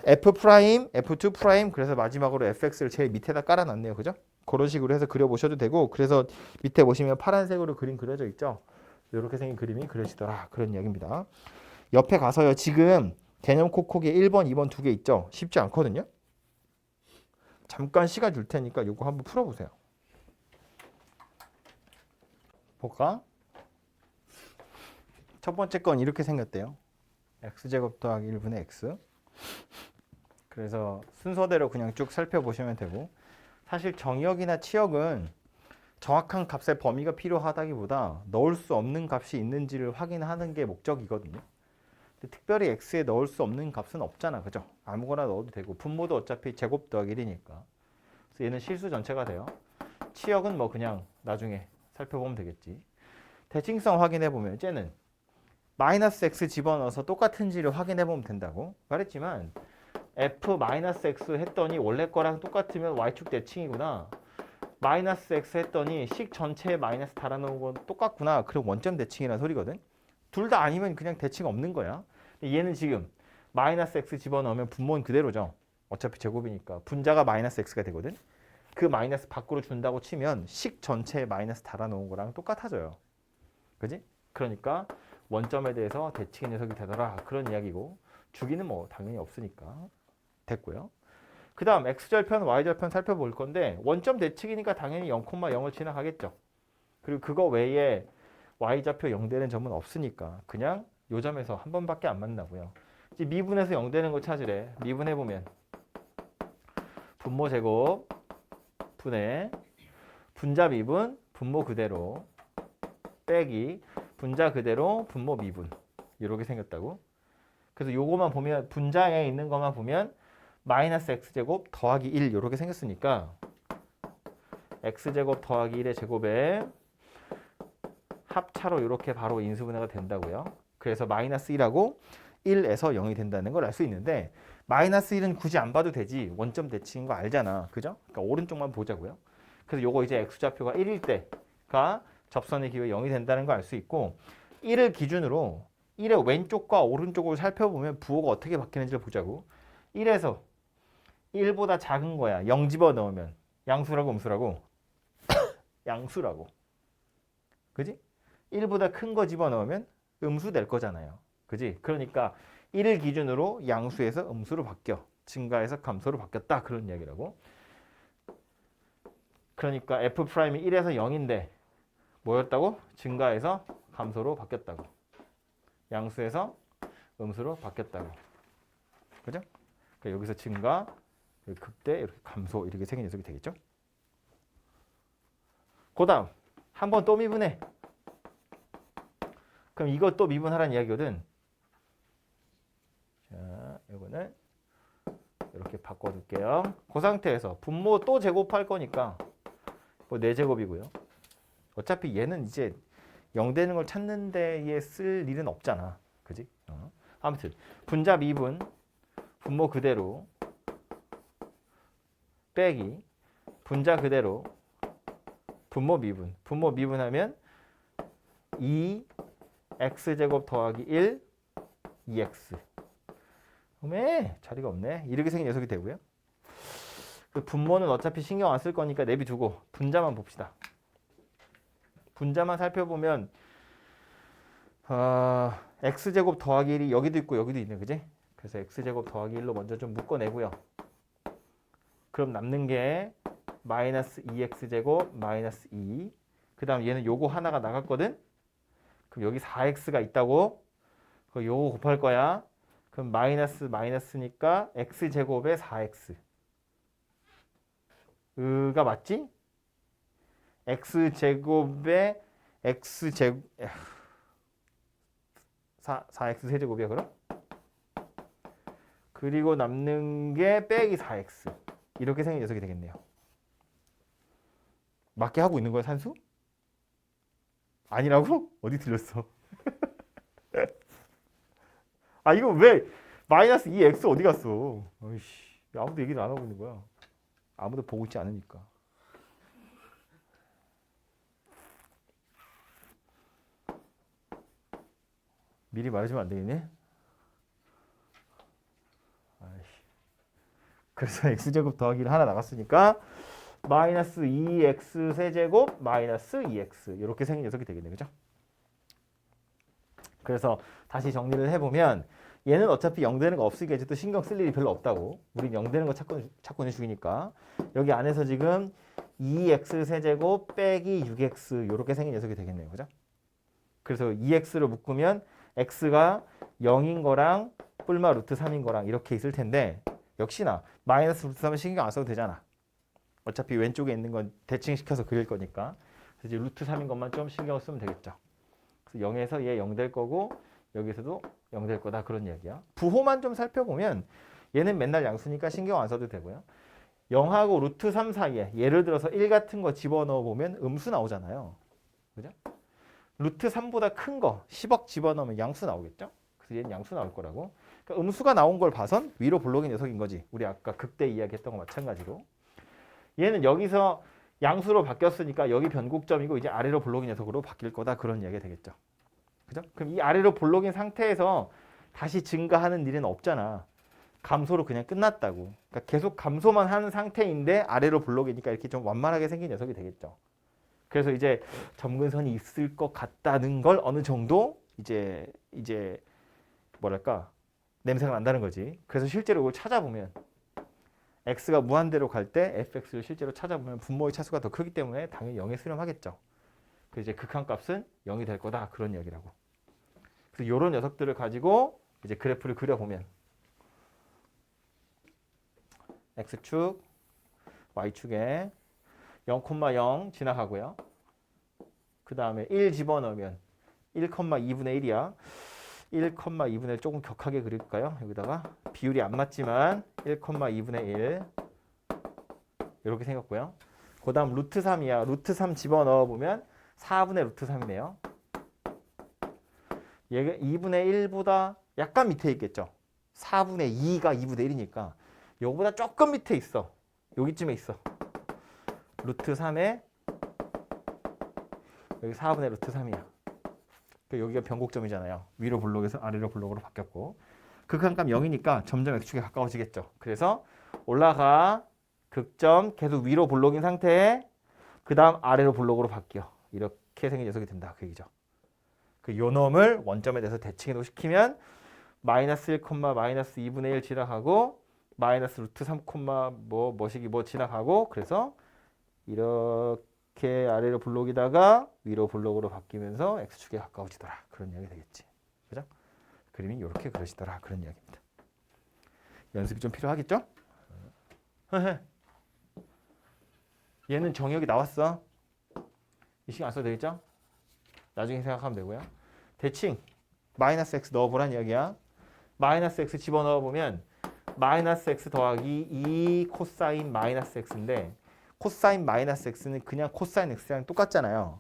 F 프라임, F2 프라임 그래서 마지막으로 fx를 제일 밑에다 깔아놨네요. 그죠? 그런 식으로 해서 그려보셔도 되고 그래서 밑에 보시면 파란색으로 그림 그려져 있죠. 이렇게 생긴 그림이 그려지더라. 그런 이야기입니다. 옆에 가서요. 지금 개념 콕콕에 1번, 2번 두 개 있죠. 쉽지 않거든요. 잠깐 시간 줄 테니까 이거 한번 풀어보세요. 볼까? 첫 번째 건 이렇게 생겼대요. x제곱 더하기 1분의 x. 그래서 순서대로 그냥 쭉 살펴보시면 되고 사실 정의역이나 치역은 정확한 값의 범위가 필요하다기보다 넣을 수 없는 값이 있는지를 확인하는 게 목적이거든요. 근데 특별히 x에 넣을 수 없는 값은 없잖아. 그죠? 아무거나 넣어도 되고 분모도 어차피 제곱 더하기 1이니까. 그래서 얘는 실수 전체가 돼요. 치역은 뭐 그냥 나중에 살펴보면 되겠지. 대칭성 확인해보면 쟤는 마이너스 x 집어넣어서 똑같은지를 확인해보면 된다고 말했지만 f 마이너스 x 했더니 원래 거랑 똑같으면 y축 대칭이구나. 마이너스 x 했더니 식 전체에 마이너스 달아놓은 건 똑같구나. 그럼 원점 대칭이라는 소리거든. 둘 다 아니면 그냥 대칭 없는 거야. 얘는 지금 마이너스 x 집어넣으면 분모는 그대로죠. 어차피 제곱이니까 분자가 마이너스 x가 되거든. 그 마이너스 밖으로 준다고 치면 식 전체에 마이너스 달아놓은 거랑 똑같아져요. 그지? 그러니까 원점에 대해서 대칭 녀석이 되더라. 그런 이야기고 주기는 뭐 당연히 없으니까 됐고요. 그 다음 x절편, y절편 살펴볼 건데 원점 대칭이니까 당연히 0,0을 지나가겠죠. 그리고 그거 외에 y좌표 0되는 점은 없으니까 그냥 요 점에서 한 번밖에 안 만나고요. 이제 미분에서 0되는 거 찾으래. 미분해보면 분모 제곱 분의 분자 미분 분모 그대로 빼기 분자 그대로 분모 미분 이렇게 생겼다고. 그래서 요거만 보면 분자에 있는 것만 보면 마이너스 x제곱 더하기 1 이렇게 생겼으니까 x제곱 더하기 1의 제곱에 합차로 이렇게 바로 인수분해가 된다고요. 그래서 마이너스 1하고 1에서 0이 된다는 걸 알 수 있는데 마이너스 1은 굳이 안 봐도 되지. 원점 대칭인 거 알잖아. 그죠? 그러니까 오른쪽만 보자고요. 그래서 요거 이제 x좌표가 1일 때가 접선의 기호가 0이 된다는 걸 알 수 있고 1을 기준으로 1의 왼쪽과 오른쪽을 살펴보면 부호가 어떻게 바뀌는지를 보자고. 1에서 1보다 작은 거야. 0 집어넣으면 양수라고 음수라고? 양수라고. 그지? 1보다 큰 거 집어넣으면 음수 될 거잖아요. 그지? 그러니까 1을 기준으로 양수에서 음수로 바뀌어. 증가해서 감소로 바뀌었다. 그런 이야기라고. 그러니까 f'이 1에서 0인데 뭐였다고? 증가해서 감소로 바뀌었다고. 양수에서 음수로 바뀌었다고. 그죠? 그러니까 여기서 증가, 극대, 이렇게 감소 이렇게 생긴 녀석이 되겠죠? 그 다음 한 번 또 미분해. 그럼 이것 또 미분하라는 이야기거든. 자, 이거는 이렇게 바꿔둘게요. 그 상태에서 분모 또 제곱할 거니까 뭐 4제곱이고요. 어차피 얘는 이제 0 되는 걸 찾는 데에 쓸 일은 없잖아. 그지? 아무튼 분자 미분 분모 그대로 빼기 분자 그대로 분모 미분. 분모 미분하면 2x제곱 더하기 1 2x. 왜 자리가 없네. 이렇게 생긴 녀석이 되고요. 그 분모는 어차피 신경 안 쓸 거니까 내비두고 분자만 봅시다. 분자만 살펴보면 x제곱 더하기 1이 여기도 있고 여기도 있네. 그지? 그래서 x제곱 더하기 1로 먼저 좀 묶어내고요. 그럼 남는 게 마이너스 2x제곱 마이너스 2. 그 다음 얘는 요거 하나가 나갔거든. 그럼 여기 4x가 있다고. 그럼 요거 곱할 거야. 그럼 마이너스 마이너스니까 x제곱에 4x. 가 맞지? x제곱에 x제곱 4x 세제곱이야 그럼? 그리고 남는 게 빼기 4x 이렇게 생긴 녀석이 되겠네요. 맞게 하고 있는 거야 산수? 아니라고? 어디 틀렸어? 아 이거 왜 마이너스 2x 어디 갔어? 어이씨 아무도 얘기를 안 하고 있는 거야. 아무도 보고 있지 않으니까. 미리 말해주면 안 되겠니? 아이씨. 그래서 x제곱 더하기를 하나 나갔으니까 마이너스 2x 세제곱 마이너스 2x 이렇게 생긴 녀석이 되겠네. 그죠? 그래서 다시 정리를 해보면 얘는 어차피 0 되는 거 없으니까 이제 또 신경 쓸 일이 별로 없다고. 우린 0 되는 거 찾고 있는 중이니까 여기 안에서 지금 2x 세제곱 빼기 6x 이렇게 생긴 녀석이 되겠네요. 그죠? 그래서 2x로 묶으면 x가 0인 거랑 뿔마 루트 3인 거랑 이렇게 있을 텐데 역시나 마이너스 루트 3은 신경 안 써도 되잖아. 어차피 왼쪽에 있는 건 대칭시켜서 그릴 거니까. 그래서 이제 루트 3인 것만 좀 신경 쓰면 되겠죠. 그래서 0에서 얘 0 될 거고 여기서도 0 될 거다 그런 이야기야. 부호만 좀 살펴보면 얘는 맨날 양수니까 신경 안 써도 되고요. 0하고 루트 3 사이에 예를 들어서 1 같은 거 집어넣어 보면 음수 나오잖아요. 그죠? 루트 3보다 큰 거 10억 집어넣으면 양수 나오겠죠? 그래서 얘는 양수 나올 거라고. 그러니까 음수가 나온 걸 봐선 위로 볼록인 녀석인 거지. 우리 아까 극대 이야기했던 거 마찬가지로. 얘는 여기서 양수로 바뀌었으니까 여기 변곡점이고 이제 아래로 볼록인 녀석으로 바뀔 거다 그런 이야기가 되겠죠. 그죠? 그럼 이 아래로 볼록인 상태에서 다시 증가하는 일은 없잖아. 감소로 그냥 끝났다고. 그러니까 계속 감소만 하는 상태인데 아래로 볼록이니까 이렇게 좀 완만하게 생긴 녀석이 되겠죠. 그래서 이제 점근선이 있을 것 같다는 걸 어느 정도 이제 뭐랄까 냄새가 난다는 거지. 그래서 실제로 이걸 찾아보면 x가 무한대로 갈 때 fx를 실제로 찾아보면 분모의 차수가 더 크기 때문에 당연히 0에 수렴하겠죠. 그래서 이제 극한값은 0이 될 거다 그런 이야기라고. 그래서 이런 녀석들을 가지고 이제 그래프를 그려보면 x축, y축에 0,0 지나가고요. 그 다음에 1 집어넣으면 1,2분의 1이야. 1,2분의 1 조금 격하게 그릴까요? 여기다가 비율이 안 맞지만 1,2분의 1 이렇게 생겼고요. 그 다음 루트 3이야. 루트 3 집어넣어 보면 4분의 루트 3이네요. 얘가 2분의 1보다 약간 밑에 있겠죠. 4분의 2가 2분의 1이니까 요거보다 조금 밑에 있어. 여기쯤에 있어. 루트 3에 여기 4분의 루트 3이야. 여기가 변곡점이잖아요. 위로 블록에서 아래로 블록으로 바뀌었고 극한값 0이니까 점점 x축에 가까워지겠죠. 그래서 올라가 극점 계속 위로 블록인 상태에 그 다음 아래로 블록으로 바뀌어. 이렇게 생긴 녀석이 된다. 그 얘기죠. 그 요놈을 원점에 대해서 대칭해도 시키면 마이너스 1, 마이너스 2분의 1 지나가고 마이너스 루트 3, 뭐시기 지나가고 그래서 이렇게 아래로 블록이다가 위로 블록으로 바뀌면서 x축에 가까워지더라. 그런 이야기 되겠지. 그죠? 그림이 이렇게 그려지더라. 그런 이야기입니다. 연습이 좀 필요하겠죠? 얘는 정역이 나왔어. 이 시간 안 써도 되겠죠? 나중에 생각하면 되고요. 대칭 마이너스 x 넣어보란 이야기야. 마이너스 x 집어넣어보면 마이너스 x 더하기 2 코사인 마이너스 x인데 코사인 마이너스 x는 그냥 코사인 x랑 똑같잖아요.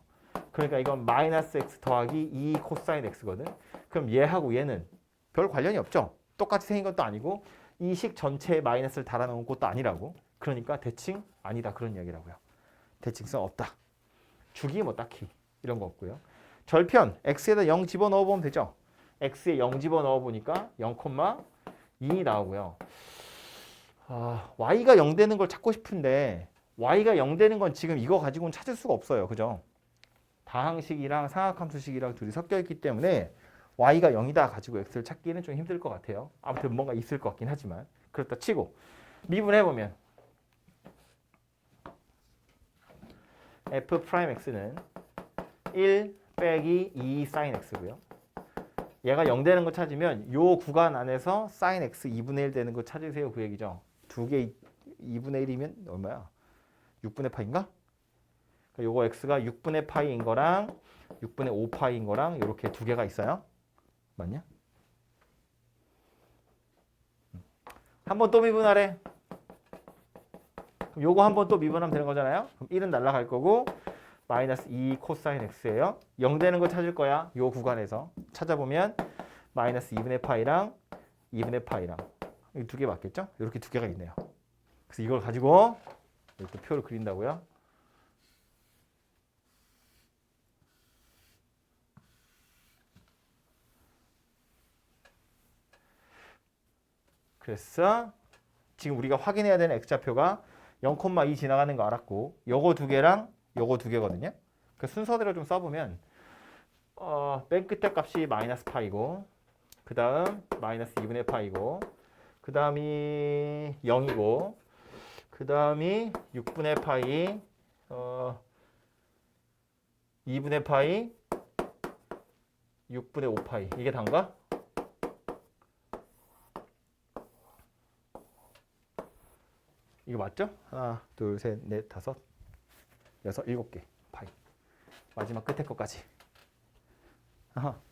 그러니까 이건 마이너스 x 더하기 2 코사인 x거든. 그럼 얘하고 얘는 별 관련이 없죠. 똑같이 생긴 것도 아니고 이 식 전체에 마이너스를 달아놓은 것도 아니라고. 그러니까 대칭 아니다 그런 이야기라고요. 대칭성 없다. 주기 뭐 딱히 이런 거 없고요. 절편 x에다 0 집어넣어보면 되죠. x에 0 집어넣어보니까 0,2 나오고요. y가 0 되는 걸 찾고 싶은데 y가 0 되는 건 지금 이거 가지고는 찾을 수가 없어요. 그죠? 다항식이랑 상하함수식이랑 둘이 섞여 있기 때문에 y가 0이다 가지고 x를 찾기는 좀 힘들 것 같아요. 아무튼 뭔가 있을 것 같긴 하지만 그렇다 치고 미분해보면 f'x는 1 빼기 2 sin x고요. 얘가 0 되는 거 찾으면 요 구간 안에서 sin x 2분의 1 되는 거 찾으세요. 그 얘기죠. 두 개 2분의 1이면 얼마야? 6분의 파인가? 그러니까 요거 x가 6분의 파이인 거랑 6분의 5파이인 거랑 이렇게 두 개가 있어요. 맞냐? 한 번 또 미분하래. 그럼 요거 한 번 또 미분하면 되는 거잖아요. 그럼 1은 날라갈 거고 마이너스 2 코사인 x예요. 0 되는 거 찾을 거야. 요 구간에서 찾아보면 마이너스 2분의 파이랑 2분의 파이랑 이 두 개 맞겠죠? 이렇게 두 개가 있네요. 그래서 이걸 가지고 이렇게 표를 그린다고요. 그래서 지금 우리가 확인해야 되는 x좌표가 0,2 지나가는 거 알았고 요거 두 개랑 요거 두 개거든요. 그 순서대로 좀 써보면 맨 끝에 값이 마이너스 파이고 그 다음 마이너스 2분의 파이고 그 다음이 0이고 그 다음이 6분의 파이 2분의 파이 6분의 5파이 이게 단가? 이거 맞죠? 하나, 둘, 셋, 넷, 다섯, 여섯, 일곱 개 파이. 마지막 끝에 것까지.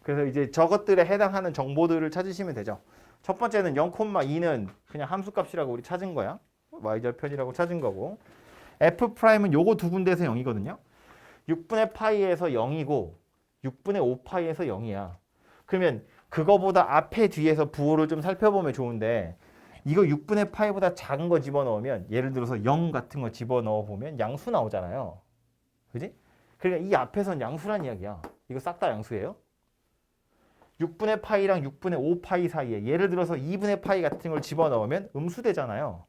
그래서 이제 저것들에 해당하는 정보들을 찾으시면 되죠. 첫 번째는 0,2는 그냥 함수값이라고 우리 찾은 거야. y절편이라고 찾은 거고. f'은 요거 두 군데에서 0이거든요. 6분의 파이에서 0이고 6분의 5파이에서 0이야. 그러면 그거보다 앞에 뒤에서 부호를 좀 살펴보면 좋은데 이거 6분의 파이보다 작은 거 집어넣으면 예를 들어서 0 같은 거 집어넣어 보면 양수 나오잖아요. 그지? 그러니까 이 앞에선 양수란 이야기야. 이거 싹 다 양수예요. 6분의 파이랑 6분의 5파이 사이에 예를 들어서 2분의 파이 같은 걸 집어넣으면 음수되잖아요.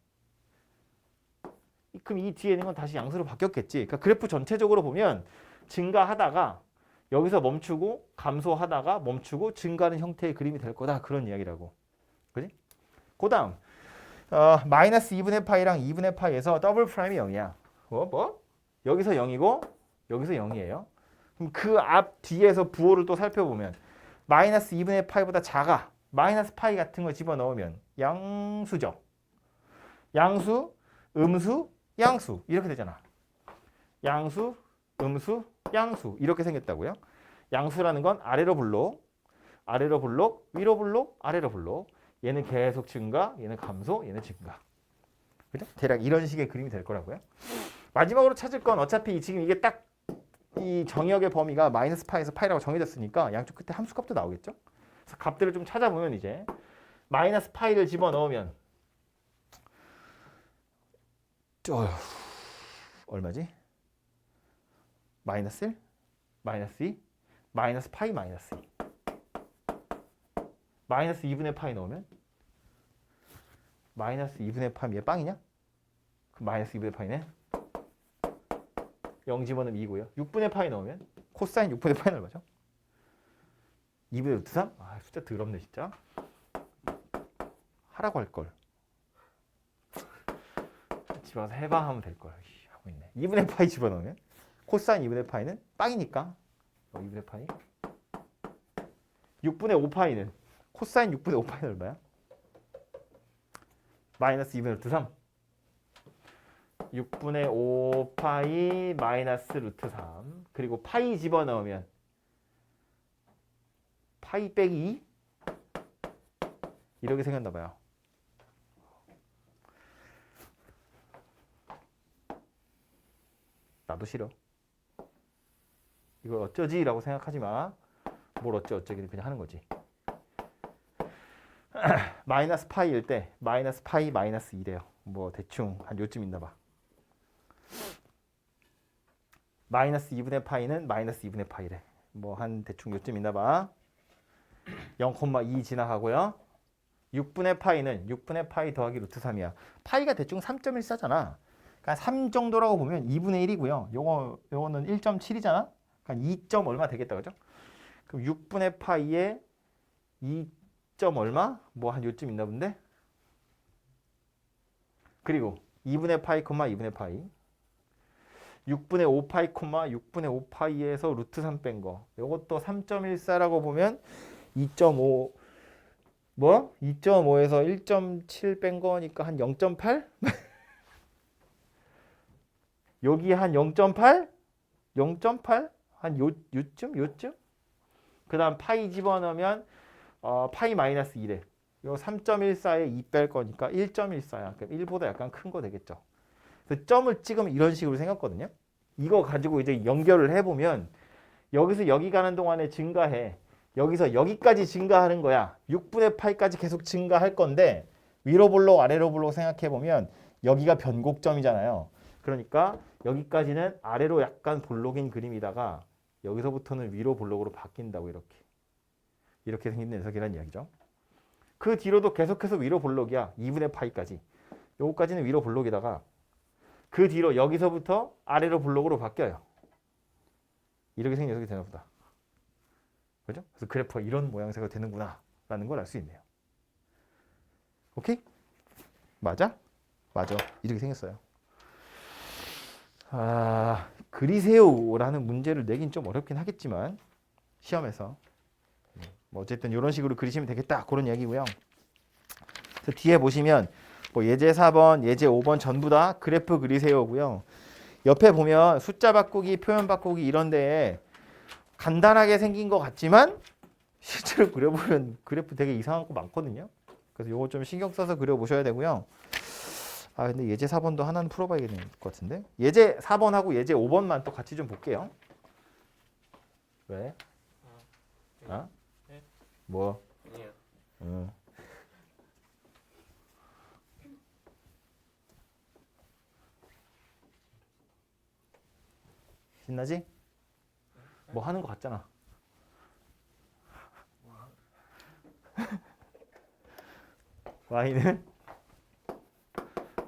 그럼 이 뒤에 있는 건 다시 양수로 바뀌었겠지. 그러니까 그래프 전체적으로 보면 증가하다가 여기서 멈추고 감소하다가 멈추고 증가하는 형태의 그림이 될 거다. 그런 이야기라고. 그지? 그 다음 마이너스 2분의 파이랑 2분의 파이에서 더블 프라임이 0이야. 뭐? 여기서 0이고 여기서 0이에요. 그럼 그 앞 뒤에서 부호를 또 살펴보면 마이너스 2분의 파이보다 작아. 마이너스 파이 같은 거 집어넣으면 양수죠. 양수, 음수, 양수 이렇게 되잖아. 양수, 음수, 양수 이렇게 생겼다고요. 양수라는 건 아래로 블록, 아래로 블록, 위로 블록, 아래로 블록. 얘는 계속 증가, 얘는 감소, 얘는 증가. 그죠? 대략 이런 식의 그림이 될 거라고요. 마지막으로 찾을 건 어차피 지금 이게 딱 이 정의역의 범위가 마이너스 파이에서 파이라고 정해졌으니까 양쪽 끝에 함수값도 나오겠죠? 그래서 값들을 좀 찾아보면 이제 마이너스 파이를 집어넣으면 얼마지? 마이너스 1, 마이너스 2, 마이너스 파이, 마이너스 2. 마이너스 2분의 파이 넣으면 마이너스 2분의 파이 얘 빵이냐? 그럼 마이너스 2분의 파이네. 0 집어넣으면 2고요. 6분의 파이 넣으면 코사인 6분의 파이는 얼마죠? 2분의 루트 3? 아 숫자 더럽네 진짜. 하라고 할걸. 집어서 해봐 하면 될걸. 하고 있네. 2분의 파이 집어넣으면 코사인 2분의 파이는 빵이니까 2분의 파이 6분의 5파이는 코사인 6분의 5파이는 얼마야? 마이너스 2분의 루트 3 6분의 5파이 마이너스 루트 3 그리고 파이 집어넣으면 파이 빼기 2 이렇게 생겼나 봐요. 나도 싫어. 이걸 어쩌지? 라고 생각하지 마. 뭘 어쩌기는 그냥 하는 거지. 마이너스 파이일 때 마이너스 파이 마이너스 2래요. 뭐 대충 한 요쯤 있나 봐. 마이너스 2분의 파이는 마이너스 2분의 파이래. 뭐 한 대충 요쯤 있나 봐. 0,2 지나가고요. 6분의 파이는 6분의 파이 더하기 루트 3이야. 파이가 대충 3.14잖아. 그러니까 3 정도라고 보면 2분의 1이고요. 요거는 1.7이잖아. 그러니까 2. 얼마 되겠다. 그죠? 그럼 6분의 파이에 2. 얼마? 뭐 한 요쯤 있나 본데. 그리고 2분의 파이, 2분의 파이. 6분의 5파이, 6분의 5파이에서 루트 3 뺀 거. 요것도 3.14라고 보면 2.5 뭐? 2.5에서 1.7 뺀 거니까 한 0.8? 여기 한 0.8? 0.8? 한 요쯤? 그 다음 파이 집어넣으면 파이 마이너스 1에 요 3.14에 2 뺄 거니까 1.14야. 그럼 1보다 약간 큰 거 되겠죠. 그래서 점을 찍으면 이런 식으로 생겼거든요. 이거 가지고 이제 연결을 해보면 여기서 여기 가는 동안에 증가해. 여기서 여기까지 증가하는 거야. 6분의 파이까지 계속 증가할 건데 위로 볼록 아래로 볼록 생각해보면 여기가 변곡점이잖아요. 그러니까 여기까지는 아래로 약간 볼록인 그림이다가 여기서부터는 위로 볼록으로 바뀐다고 이렇게 생긴 녀석이라는 이야기죠. 그 뒤로도 계속해서 위로 볼록이야. 2분의 파이까지. 요거까지는 위로 볼록이다가 그 뒤로 여기서부터 아래로 볼록으로 바뀌어요. 이렇게 생긴 녀석이 되나 보다. 그죠? 그래서 그래프가 이런 모양새가 되는구나 라는 걸 알 수 있네요. 오케이? 맞아? 맞아. 이렇게 생겼어요. 그리세요라는 문제를 내긴 좀 어렵긴 하겠지만 시험에서 뭐 어쨌든 이런 식으로 그리시면 되겠다 그런 이야기고요. 그래서 뒤에 보시면 뭐 예제 4번, 예제 5번 전부 다 그래프 그리세요고요. 옆에 보면 숫자 바꾸기, 표현 바꾸기 이런 데에 간단하게 생긴 것 같지만 실제로 그려보면 그래프 되게 이상한 거 많거든요. 그래서 이거 좀 신경 써서 그려보셔야 되고요. 근데 예제 4번도 하나는 풀어봐야겠는 것 같은데. 예제 4번하고 예제 5번만 또 같이 좀 볼게요. 왜? 네. 뭐? 아니요. 신나지? 뭐 하는 거 같잖아. y는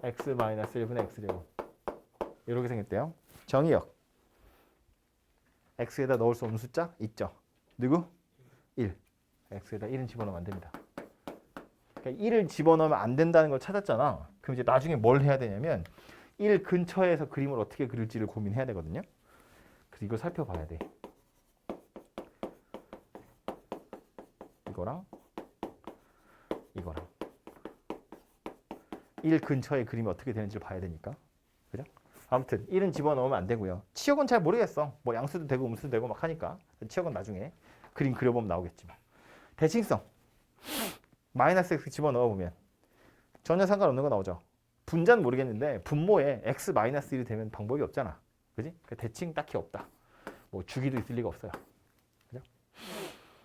x 마이너스 1분의 x제곱 이렇게 생겼대요. 정의역 x에다 넣을 수 없는 숫자 있죠. 누구? 1. x에다 1은 집어넣으면 안 됩니다. 그러니까 1을 집어넣으면 안 된다는 걸 찾았잖아. 그럼 이제 나중에 뭘 해야 되냐면 1 근처에서 그림을 어떻게 그릴지를 고민해야 되거든요. 그래서 이걸 살펴봐야 돼. 이거랑 1 근처의 그림이 어떻게 되는지를 봐야 되니까. 그죠? 아무튼 1은 집어넣으면 안 되고요. 치역은 잘 모르겠어. 뭐 양수도 되고 음수도 되고 막 하니까. 치역은 나중에 그림 그려보면 나오겠지만. 대칭성. 마이너스 x 집어넣어보면 전혀 상관없는 거 나오죠. 분자는 모르겠는데 분모에 x 마이너스 1이 되면 방법이 없잖아. 그지? 대칭 딱히 없다. 뭐 주기도 있을 리가 없어요. 그죠?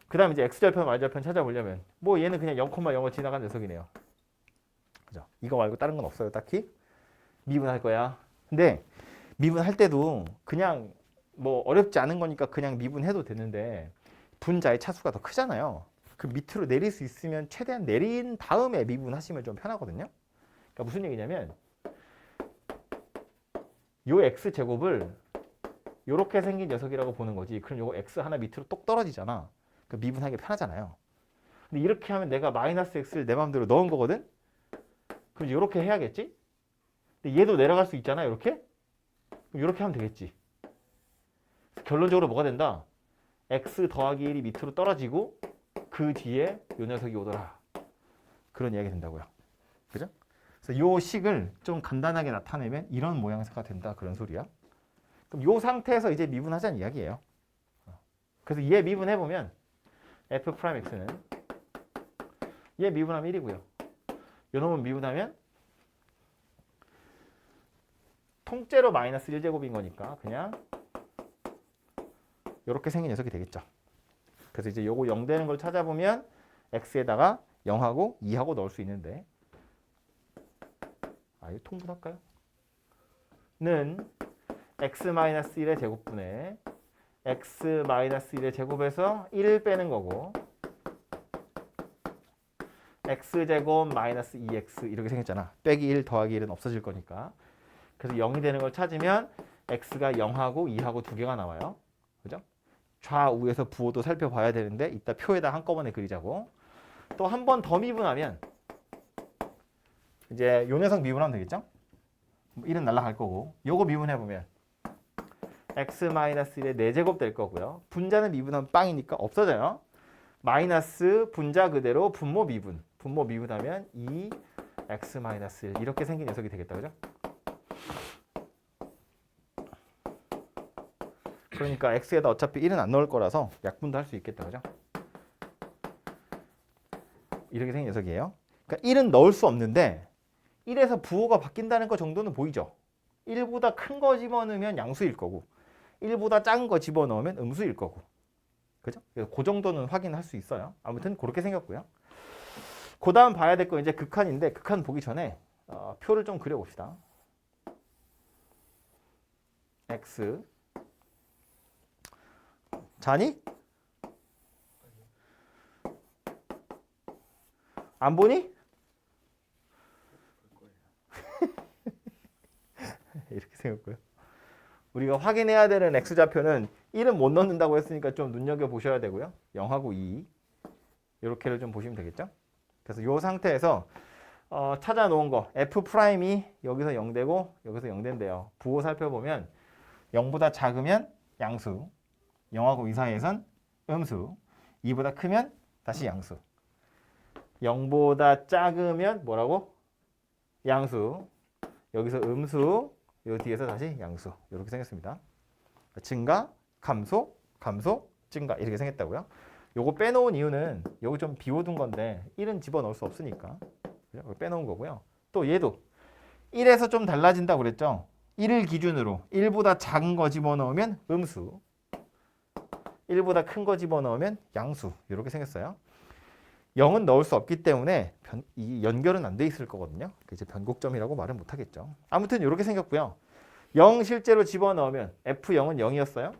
그 다음에 이제 x절편, y절편 찾아보려면 뭐 얘는 그냥 0,0을 지나간 녀석이네요. 그죠? 이거 말고 다른 건 없어요. 딱히. 미분할 거야. 근데 미분할 때도 그냥 뭐 어렵지 않은 거니까 그냥 미분해도 되는데 분자의 차수가 더 크잖아요. 그 밑으로 내릴 수 있으면 최대한 내린 다음에 미분하시면 좀 편하거든요. 그러니까 무슨 얘기냐면 요 x제곱을 요렇게 생긴 녀석이라고 보는 거지. 그럼 요거 x 하나 밑으로 똑 떨어지잖아. 그러니까 미분하기 편하잖아요. 근데 이렇게 하면 내가 마이너스 x를 내 마음대로 넣은 거거든. 그럼 이렇게 해야겠지? 근데 얘도 내려갈 수 있잖아, 이렇게? 그럼 이렇게 하면 되겠지. 결론적으로 뭐가 된다? x 더하기 1이 밑으로 떨어지고 그 뒤에 요 녀석이 오더라. 그런 이야기 된다고요. 그죠? 그래서 요 식을 좀 간단하게 나타내면 이런 모양새가 된다. 그런 소리야. 그럼 요 상태에서 이제 미분하자는 이야기예요. 그래서 얘 미분해보면 f'x는 얘 미분하면 1이고요. 요 놈은 미분하면 통째로 마이너스 1제곱인 거니까 그냥 이렇게 생긴 녀석이 되겠죠. 그래서 이제 요거 0 되는 걸 찾아보면 x에다가 0하고 2하고 넣을 수 있는데 이거 통분할까요? 는 x-1의 제곱분의 x-1의 제곱에서 1을 빼는 거고 x제곱 마이너스 2x 이렇게 생겼잖아. 빼기 1 더하기 1은 없어질 거니까. 그래서 0이 되는 걸 찾으면 x가 0하고 2하고 두 개가 나와요. 그죠? 좌우에서 부호도 살펴봐야 되는데 이따 표에다 한꺼번에 그리자고. 또 한 번 더 미분하면 이제 요 녀석 미분하면 되겠죠? 1은 날라갈 거고 요거 미분해보면 x-1의 4제곱 될 거고요. 분자는 미분하면 빵이니까 없어져요. 마이너스 분자 그대로 분모 미분. 분모 미분하면 2x-1 이렇게 생긴 녀석이 되겠다. 그죠? 그러니까 x에다 어차피 1은 안 넣을 거라서 약분도 할 수 있겠다. 그죠? 이렇게 생긴 녀석이에요. 그러니까 1은 넣을 수 없는데 1에서 부호가 바뀐다는 거 정도는 보이죠? 1보다 큰 거 집어넣으면 양수일 거고 1보다 작은 거 집어넣으면 음수일 거고. 그죠? 그래서 그 정도는 확인할 수 있어요. 아무튼 그렇게 생겼고요. 그 다음 봐야 될 거 이제 극한인데 극한 보기 전에 표를 좀 그려봅시다. x 자니? 안 보니? 이렇게 생겼고요. 우리가 확인해야 되는 x좌표는 1은 못 넣는다고 했으니까 좀 눈여겨보셔야 되고요. 0하고 2 이렇게를 좀 보시면 되겠죠. 그래서 이 상태에서 찾아놓은 거 f'이 여기서 0되고 여기서 0된대요. 부호 살펴보면 0보다 작으면 양수, 0하고 2 사이에선 음수, 2보다 크면 다시 양수, 0보다 작으면 뭐라고? 양수, 여기서 음수, 요 뒤에서 다시 양수 이렇게 생겼습니다. 증가, 감소, 감소, 증가 이렇게 생겼다고요. 요거 빼놓은 이유는 요거 좀 비워둔 건데 1은 집어넣을 수 없으니까 그죠? 빼놓은 거고요. 또 얘도 1에서 좀 달라진다고 그랬죠. 1을 기준으로 1보다 작은 거 집어넣으면 음수, 1보다 큰 거 집어넣으면 양수 이렇게 생겼어요. 0은 넣을 수 없기 때문에 이 연결은 안 돼 있을 거거든요. 이제 변곡점이라고 말은 못 하겠죠. 아무튼 이렇게 생겼고요. 0 실제로 집어넣으면 F0은 0이었어요.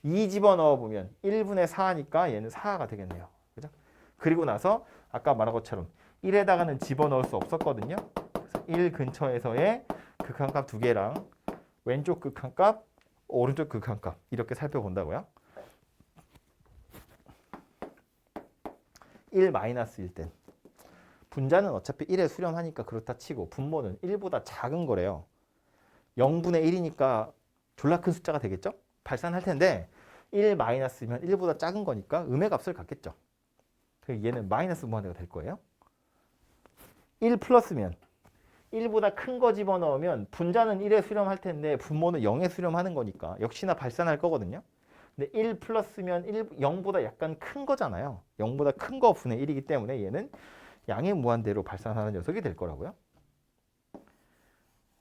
2 집어넣어 보면 1분의 4니까 얘는 4가 되겠네요. 그죠? 그리고 나서 아까 말한 것처럼 1에다가는 집어넣을 수 없었거든요. 그래서 1 근처에서의 극한값 두 개랑 왼쪽 극한값, 오른쪽 극한값 이렇게 살펴본다고요. 1-1 땐 분자는 어차피 1에 수렴하니까 그렇다 치고 분모는 1보다 작은 거래요. 0분의 1이니까 졸라 큰 숫자가 되겠죠? 발산할 텐데 1-면 1보다 작은 거니까 음의 값을 갖겠죠. 그래서 얘는 마이너스 무한대가 될 거예요. 1 플러스면 1보다 큰 거 집어넣으면 분자는 1에 수렴할 텐데 분모는 0에 수렴하는 거니까 역시나 발산할 거거든요. 근데 1 플러스면 0보다 약간 큰 거잖아요. 0보다 큰 거 분의 1이기 때문에 얘는 양의 무한대로 발산하는 녀석이 될 거라고요.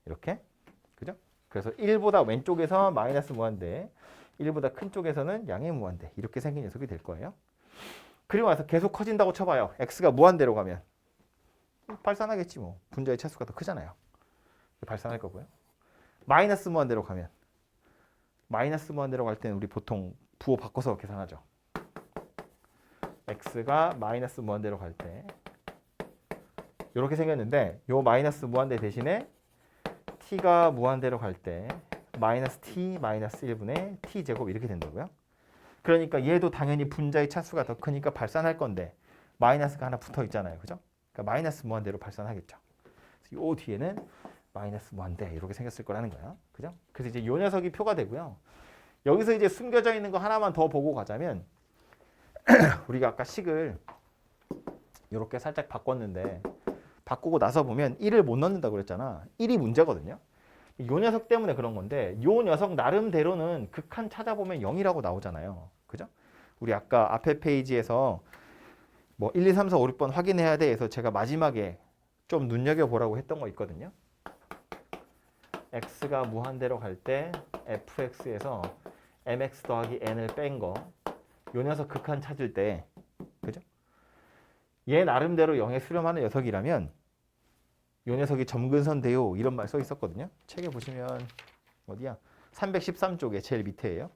이렇게. 그죠? 그래서 1보다 왼쪽에서 마이너스 무한대, 1보다 큰 쪽에서는 양의 무한대 이렇게 생긴 녀석이 될 거예요. 그리고 나서 계속 커진다고 쳐봐요. x가 무한대로 가면 발산하겠지 뭐. 분자의 차수가 더 크잖아요. 발산할 거고요. 마이너스 무한대로 가면 마이너스 무한대로 갈 때는 우리 보통 부호 바꿔서 계산하죠. x가 마이너스 무한대로 갈 때 이렇게 생겼는데 요 마이너스 무한대 대신에 t가 무한대로 갈 때 마이너스 t 마이너스 1분의 t 제곱 이렇게 된다고요. 그러니까 얘도 당연히 분자의 차수가 더 크니까 발산할 건데 마이너스가 하나 붙어 있잖아요. 그죠? 그러니까 마이너스 무한대로 발산하겠죠. 요 뒤에는 마이너스 무한대 이렇게 생겼을 거라는 거야. 그죠? 그래서 이제 요 녀석이 표가 되고요. 여기서 이제 숨겨져 있는 거 하나만 더 보고 가자면 우리가 아까 식을 이렇게 살짝 바꿨는데 바꾸고 나서 보면 1을 못 넣는다고 그랬잖아. 1이 문제거든요. 요 녀석 때문에 그런 건데 요 녀석 나름대로는 극한 찾아보면 0이라고 나오잖아요. 그죠? 우리 아까 앞에 페이지에서 뭐 1, 2, 3, 4, 5, 6번 확인해야 돼 해서 제가 마지막에 좀 눈여겨보라고 했던 거 있거든요. x가 무한대로 갈 때 fx에서 mx 더하기 n을 뺀 거, 요 녀석 극한 찾을 때, 그죠? 얘 나름대로 0에 수렴하는 녀석이라면 요 녀석이 점근선 돼요 이런 말 써 있었거든요. 책에 보시면 어디야? 313쪽에 제일 밑에예요.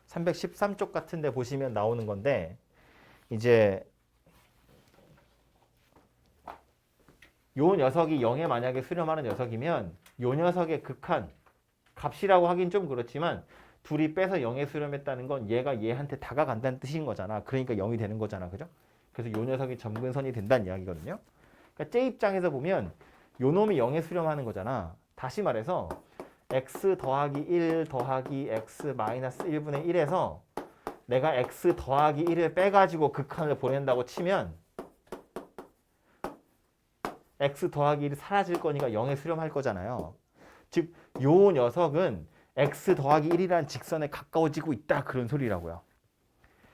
313쪽 같은 데 보시면 나오는 건데 이제 요 녀석이 0에 만약에 수렴하는 녀석이면 요 녀석의 극한 값이라고 하긴 좀 그렇지만 둘이 빼서 0에 수렴했다는 건 얘가 얘한테 다가간다는 뜻인 거잖아. 그러니까 0이 되는 거잖아. 그죠? 그래서 요 녀석이 점근선이 된다는 이야기거든요. 그러니까 제 입장에서 보면 요 놈이 0에 수렴하는 거잖아. 다시 말해서 x 더하기 1 더하기 x 마이너스 1분의 1에서 내가 x 더하기 1을 빼가지고 극한을 보낸다고 치면 x 더하기 1이 사라질 거니까 0에 수렴할 거잖아요. 즉, 요 녀석은 x 더하기 1이라는 직선에 가까워지고 있다. 그런 소리라고요.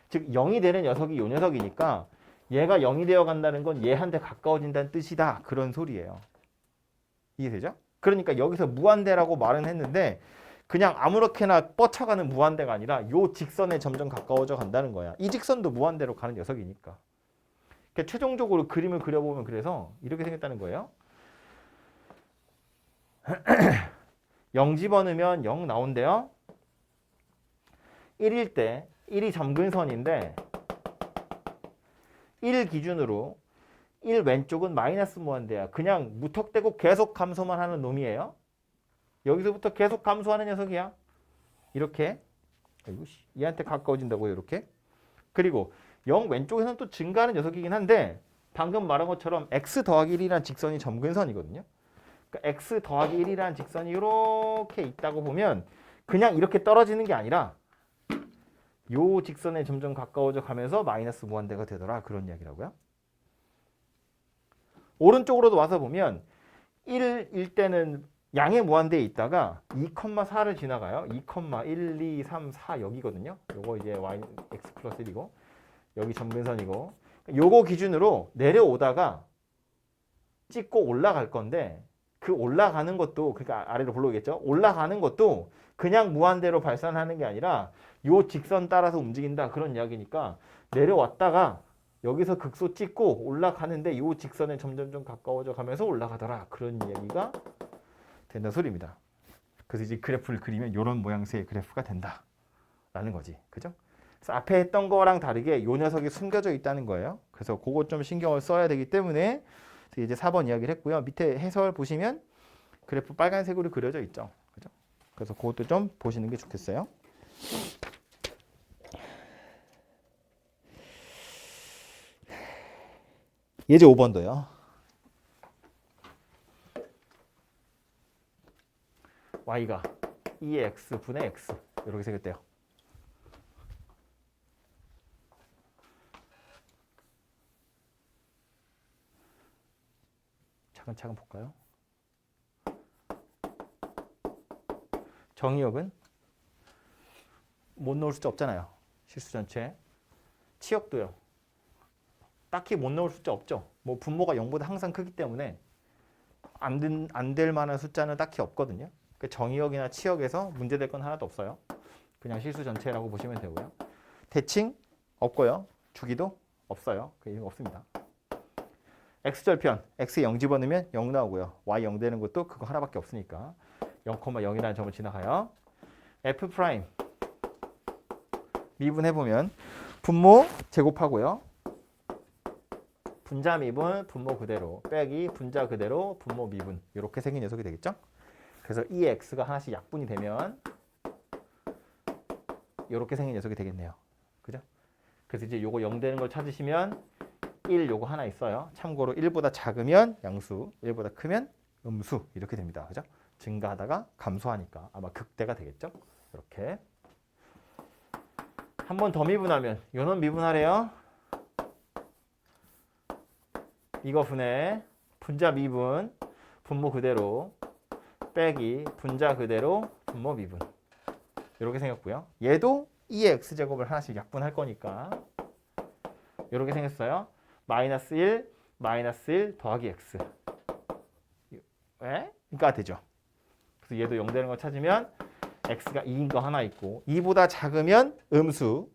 즉 0이 되는 녀석이 요 녀석이니까 얘가 0이 되어 간다는 건 얘한테 가까워진다는 뜻이다. 그런 소리예요. 이해되죠? 그러니까 여기서 무한대라고 말은 했는데 그냥 아무렇게나 뻗쳐가는 무한대가 아니라 요 직선에 점점 가까워져 간다는 거야. 이 직선도 무한대로 가는 녀석이니까. 그러니까 최종적으로 그림을 그려보면 그래서 이렇게 생겼다는 거예요. 0 집어넣으면 0 나온대요. 1일 때 1이 점근선인데 1 기준으로 1 왼쪽은 마이너스 무한대야. 그냥 무턱대고 계속 감소만 하는 놈이에요. 여기서부터 계속 감소하는 녀석이야. 이렇게. 아이고, 얘한테 가까워진다고요. 이렇게. 그리고 0 왼쪽에서는 또 증가하는 녀석이긴 한데 방금 말한 것처럼 x 더하기 1이라는 직선이 점근선이거든요. 그러니까 x 더하기 1이라는 직선이 이렇게 있다고 보면 그냥 이렇게 떨어지는 게 아니라 요 직선에 점점 가까워져 가면서 마이너스 무한대가 되더라. 그런 이야기라고요. 오른쪽으로도 와서 보면 1일 때는 양의 무한대에 있다가 2,4를 지나가요. 2,1, 2, 3, 4 여기거든요. 요거 이제 y x 플러스 1이고 여기 점근선이고 요거 기준으로 내려오다가 찍고 올라갈 건데 그 올라가는 것도 그러니까 아래로 불러오겠죠. 올라가는 것도 그냥 무한대로 발산하는 게 아니라 요 직선 따라서 움직인다. 그런 이야기니까 내려왔다가 여기서 극소 찍고 올라가는데 요 직선에 점점 좀 가까워져 가면서 올라가더라. 그런 이야기가 된다는 소리입니다. 그래서 이제 그래프를 그리면 이런 모양새의 그래프가 된다라는 거지. 그죠? 그래서 앞에 했던 거랑 다르게 요 녀석이 숨겨져 있다는 거예요. 그래서 그거 좀 신경을 써야 되기 때문에 이제 4번 이야기를 했고요. 밑에 해설 보시면 그래프 빨간색으로 그려져 있죠. 그죠? 그래서 그것도 좀 보시는 게 좋겠어요. 예제 5번도요. y가 2x 분의 x 이렇게 생겼대요. 차근차근 볼까요? 정의역은 못 넣을 숫자 없잖아요. 실수 전체. 치역도요. 딱히 못 넣을 숫자 없죠. 뭐 분모가 0보다 항상 크기 때문에 안 될 만한 숫자는 딱히 없거든요. 그 정의역이나 치역에서 문제될 건 하나도 없어요. 그냥 실수 전체라고 보시면 되고요. 대칭 없고요. 주기도 없어요. 그 이유가 없습니다. x절편, x 0 집어넣으면 0 나오고요. y 0 되는 것도 그거 하나밖에 없으니까 0,0이라는 점을 지나가요. f 프라임 미분해보면 분모 제곱하고요. 분자 미분, 분모 그대로 빼기 분자 그대로, 분모 미분 이렇게 생긴 녀석이 되겠죠? 그래서 이 x가 하나씩 약분이 되면 이렇게 생긴 녀석이 되겠네요. 그죠? 그래서 이제 요거 0 되는 걸 찾으시면 1 요거 하나 있어요. 참고로 1보다 작으면 양수, 1보다 크면 음수 이렇게 됩니다. 그죠? 증가하다가 감소하니까 아마 극대가 되겠죠? 이렇게 한 번 더 미분하면 요놈 미분하래요. 이거 분해 분자 미분 분모 그대로 빼기 분자 그대로 분모 미분 이렇게 생겼고요. 얘도 2의 x제곱을 하나씩 약분할 거니까 이렇게 생겼어요. 마이너스 1 마이너스 1 더하기 x 그러니까 되죠. 그래서 얘도 0 되는 거 찾으면 x가 2인 거 하나 있고 2보다 작으면 음수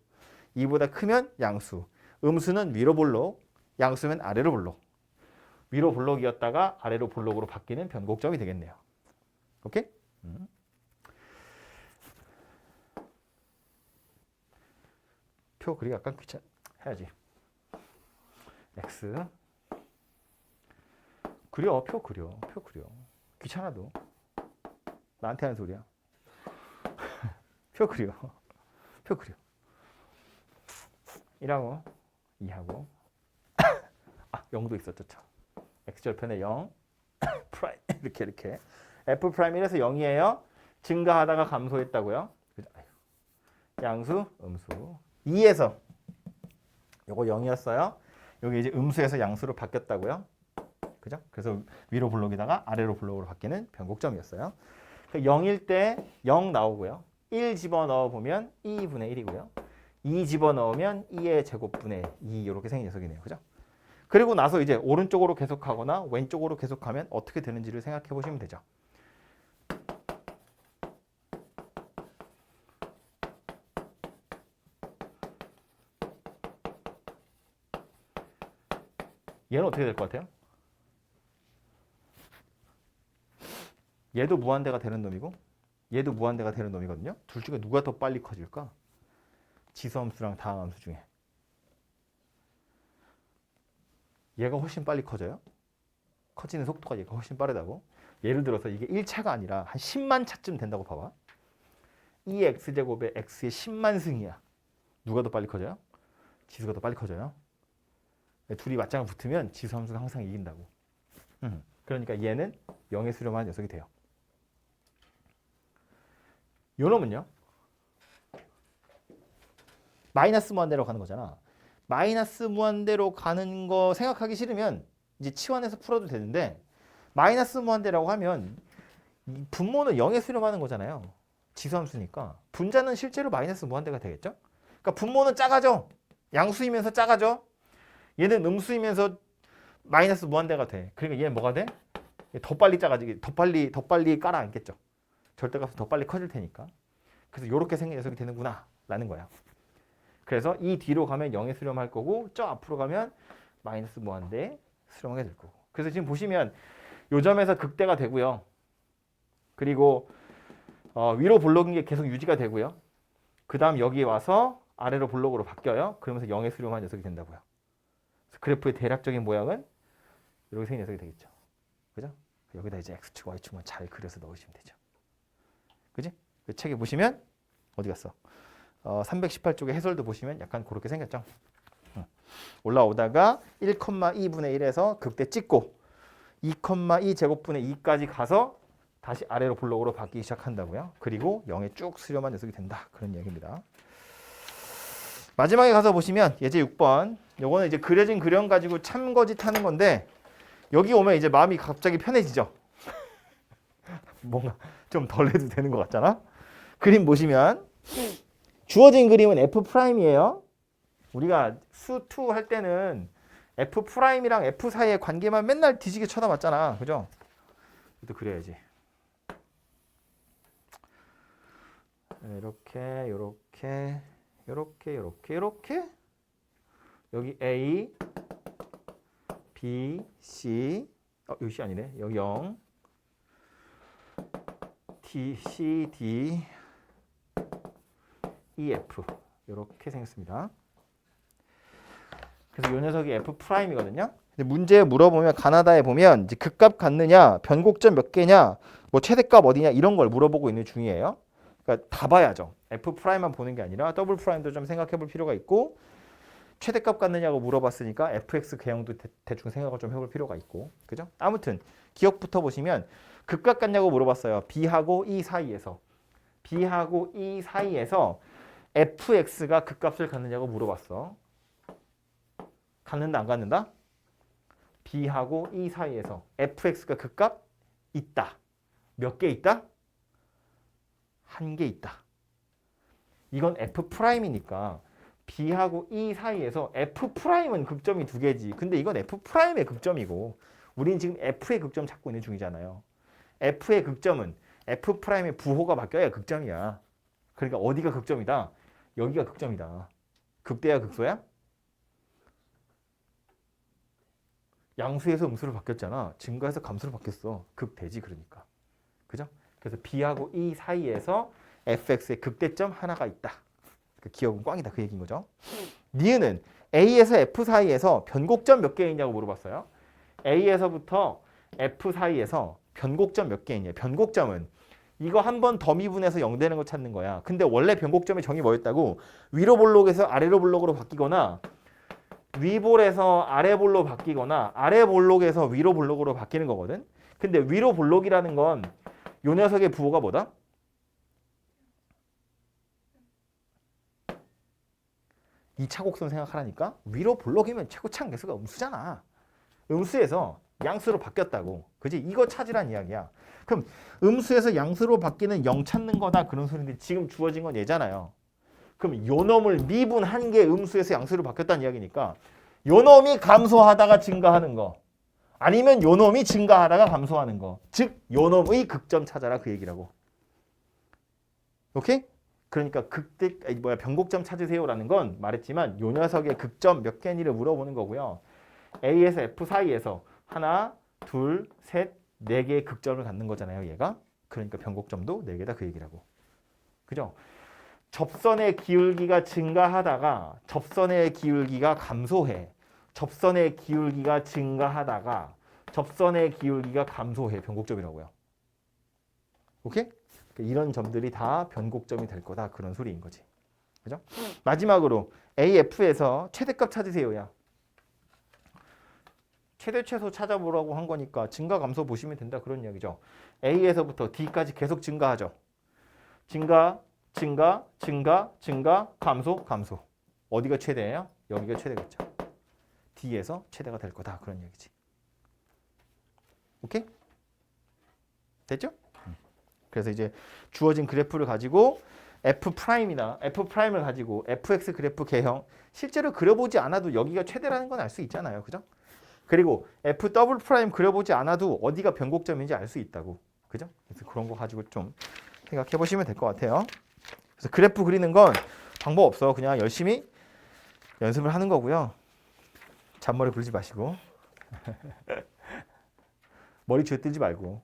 2보다 크면 양수 음수는 위로 볼록 양수면 아래로 볼록 위로 볼록이었다가 아래로 볼록으로 바뀌는 변곡점이 되겠네요. 오케이? 표 그리기 약간 해야지. x 그려 표 그려 귀찮아도 나한테 하는 소리야. 표 그려 1하고 2하고 0도 있었죠. 참. x절편에 0 프라임 이렇게 f 프라임 1에서 0이에요. 증가하다가 감소했다고요. 양수 음수 2에서 요거 0이었어요. 여기 이제 음수에서 양수로 바뀌었다고요. 그죠? 그래서 위로 블록이다가 아래로 블록으로 바뀌는 변곡점이었어요. 0일 때 0 나오고요. 1 집어넣어 보면 2분의 1이고요. 2 집어넣으면 2의 제곱분의 2 이렇게 생긴 녀석이네요. 그죠? 그리고 나서 이제 오른쪽으로 계속하거나 왼쪽으로 계속하면 어떻게 되는지를 생각해 보시면 되죠. 얘는 어떻게 될 것 같아요? 얘도 무한대가 되는 놈이고 얘도 무한대가 되는 놈이거든요. 둘 중에 누가 더 빨리 커질까? 지수함수랑 다항함수 중에. 얘가 훨씬 빨리 커져요. 커지는 속도가 얘가 훨씬 빠르다고. 예를 들어서 이게 1차가 아니라 한 10만 차쯤 된다고 봐봐. 2x제곱에 x의 10만 승이야. 누가 더 빨리 커져요? 지수가 더 빨리 커져요. 둘이 맞짱을 붙으면 지수함수가 항상 이긴다고. 그러니까 얘는 0에 수렴하는 녀석이 돼요. 요 놈은요? 마이너스 무한대로 가는 거잖아. 마이너스 무한대로 가는 거 생각하기 싫으면 이제 치환해서 풀어도 되는데 마이너스 무한대라고 하면 이 분모는 0에 수렴하는 거잖아요. 지수함수니까. 분자는 실제로 마이너스 무한대가 되겠죠? 그러니까 분모는 작아져. 양수이면서 작아져. 얘는 음수이면서 마이너스 무한대가 돼. 그러니까 얘는 뭐가 돼? 더 빨리 작아지게, 더 빨리 깔아앉겠죠. 절대값은 더 빨리 커질 테니까. 그래서 이렇게 생긴 녀석이 되는구나 라는 거야. 그래서 이 뒤로 가면 0에 수렴할 거고 저 앞으로 가면 마이너스 무한대에 수렴하게 될 거고. 그래서 지금 보시면 요 점에서 극대가 되고요. 그리고 위로 블록인 게 계속 유지가 되고요. 그 다음 여기 와서 아래로 블록으로 바뀌어요. 그러면서 0에 수렴한 녀석이 된다고요. 그래서 그래프의 대략적인 모양은 이렇게 생긴 녀석이 되겠죠. 그죠? 여기다 이제 x축, y축만 잘 그려서 넣으시면 되죠. 그지? 그 책에 보시면 어디 갔어? 318쪽의 해설도 보시면 약간 그렇게 생겼죠. 올라오다가 1,2분의 1에서 극대 찍고 2,2 제곱분의 2까지 가서 다시 아래로 블록으로 바뀌기 시작한다고요. 그리고 0에 쭉 수렴한 녀석이 된다. 그런 이야기입니다. 마지막에 가서 보시면 예제 6번. 요거는 이제 그려진 그림 가지고 참거짓 하는 건데 여기 오면 이제 마음이 갑자기 편해지죠. 뭔가 좀 덜 해도 되는 것 같잖아. 그림 보시면 주어진 그림은 F'이에요. 우리가 수2 할 때는 F'이랑 F 사이의 관계만 맨날 뒤지게 쳐다봤잖아. 그죠? 또 그려야지. 이렇게 이렇게 이렇게 이렇게 이렇게 여기 A, B, C 여기 C 아니네. 여기 0 T, C, D, E, F 이렇게 생겼습니다. 그래서 이 녀석이 F'이거든요. 근데 문제에 물어보면 가나다에 보면 이제 극값 같느냐, 변곡점 몇 개냐, 뭐 최대값 어디냐 이런 걸 물어보고 있는 중이에요. 그러니까 다 봐야죠. F'만 보는 게 아니라 W'도 좀 생각해 볼 필요가 있고 최대값 같느냐고 물어봤으니까 fx 개형도 대충 생각을 좀 해볼 필요가 있고 그죠? 아무튼 기억부터 보시면 극값 같냐고 물어봤어요. B하고 E 사이에서 B하고 E 사이에서 fx가 극값을 갖느냐고 물어봤어. 갖는다 안 갖는다? B하고 E 사이에서 fx가 극값 있다. 몇 개 있다? 한 개 있다. 이건 F'이니까 B하고 E 사이에서 F'은 극점이 두 개지. 근데 이건 F'의 극점이고 우리는 지금 F의 극점 찾고 있는 중이잖아요. F의 극점은 F'의 부호가 바뀌어야 극점이야. 그러니까 어디가 극점이다? 여기가 극점이다. 극대야 극소야? 양수에서 음수로 바뀌었잖아. 증가해서 감수로 바뀌었어. 극대지 그러니까. 그죠? 그래서 B하고 E 사이에서 fx의 극대점 하나가 있다. 기억은 꽝이다 그 얘기인 거죠. 니은은 A에서 F 사이에서 변곡점 몇 개 있냐고 물어봤어요. A에서부터 F 사이에서 변곡점 몇 개 있냐. 변곡점은 이거 한 번 더 미분해서 0 되는 거 찾는 거야. 근데 원래 변곡점의 정의 뭐였다고? 위로 볼록에서 아래로 볼록으로 바뀌거나 위볼에서 아래 볼로 바뀌거나 아래 볼록에서 위로 볼록으로 바뀌는 거거든. 근데 위로 볼록이라는 건 요 녀석의 부호가 뭐다? 이 차곡선 생각하라니까 위로 볼록이면 최고 차항 개수가 음수잖아. 음수에서 양수로 바뀌었다고. 그지? 이거 찾으란 이야기야. 그럼 음수에서 양수로 바뀌는 0 찾는 거다 그런 소리인데 지금 주어진 건 얘잖아요. 그럼 요 놈을 미분한 게 음수에서 양수로 바뀌었다는 이야기니까 요 놈이 감소하다가 증가하는 거 아니면 요 놈이 증가하다가 감소하는 거. 즉 요 놈의 극점 찾아라 그 얘기라고. 오케이? 그러니까 변곡점 찾으세요라는 건 말했지만 요 녀석의 극점 몇 개니를 물어보는 거고요. A에서 F 사이에서 하나, 둘, 셋, 네 개의 극점을 갖는 거잖아요, 얘가. 그러니까 변곡점도 네 개다 그 얘기라고. 그죠? 접선의 기울기가 증가하다가 접선의 기울기가 감소해. 접선의 기울기가 증가하다가 접선의 기울기가 감소해. 변곡점이라고요. 오케이? 이런 점들이 다 변곡점이 될 거다 그런 소리인 거지. 그죠? 마지막으로 AF에서 최대값 찾으세요야. 최대 최소 찾아보라고 한 거니까 증가 감소 보시면 된다 그런 이야기죠. A에서부터 D까지 계속 증가하죠. 증가, 증가, 증가, 증가, 감소, 감소. 어디가 최대예요? 여기가 최대겠죠. D에서 최대가 될 거다 그런 얘기지. 오케이? 됐죠? 그래서 이제 주어진 그래프를 가지고 F'이나 F'을 가지고 fx 그래프 개형 실제로 그려보지 않아도 여기가 최대라는 건 알 수 있잖아요. 그죠? 그리고 F 더블 프라임 그려보지 않아도 어디가 변곡점인지 알 수 있다고. 그죠? 그래서 그런 거 가지고 좀 생각해 보시면 될 것 같아요. 그래서 그래프 그리는 건 방법 없어. 그냥 열심히 연습을 하는 거고요. 잔머리 굴지 마시고 머리 쥐어뜯지 말고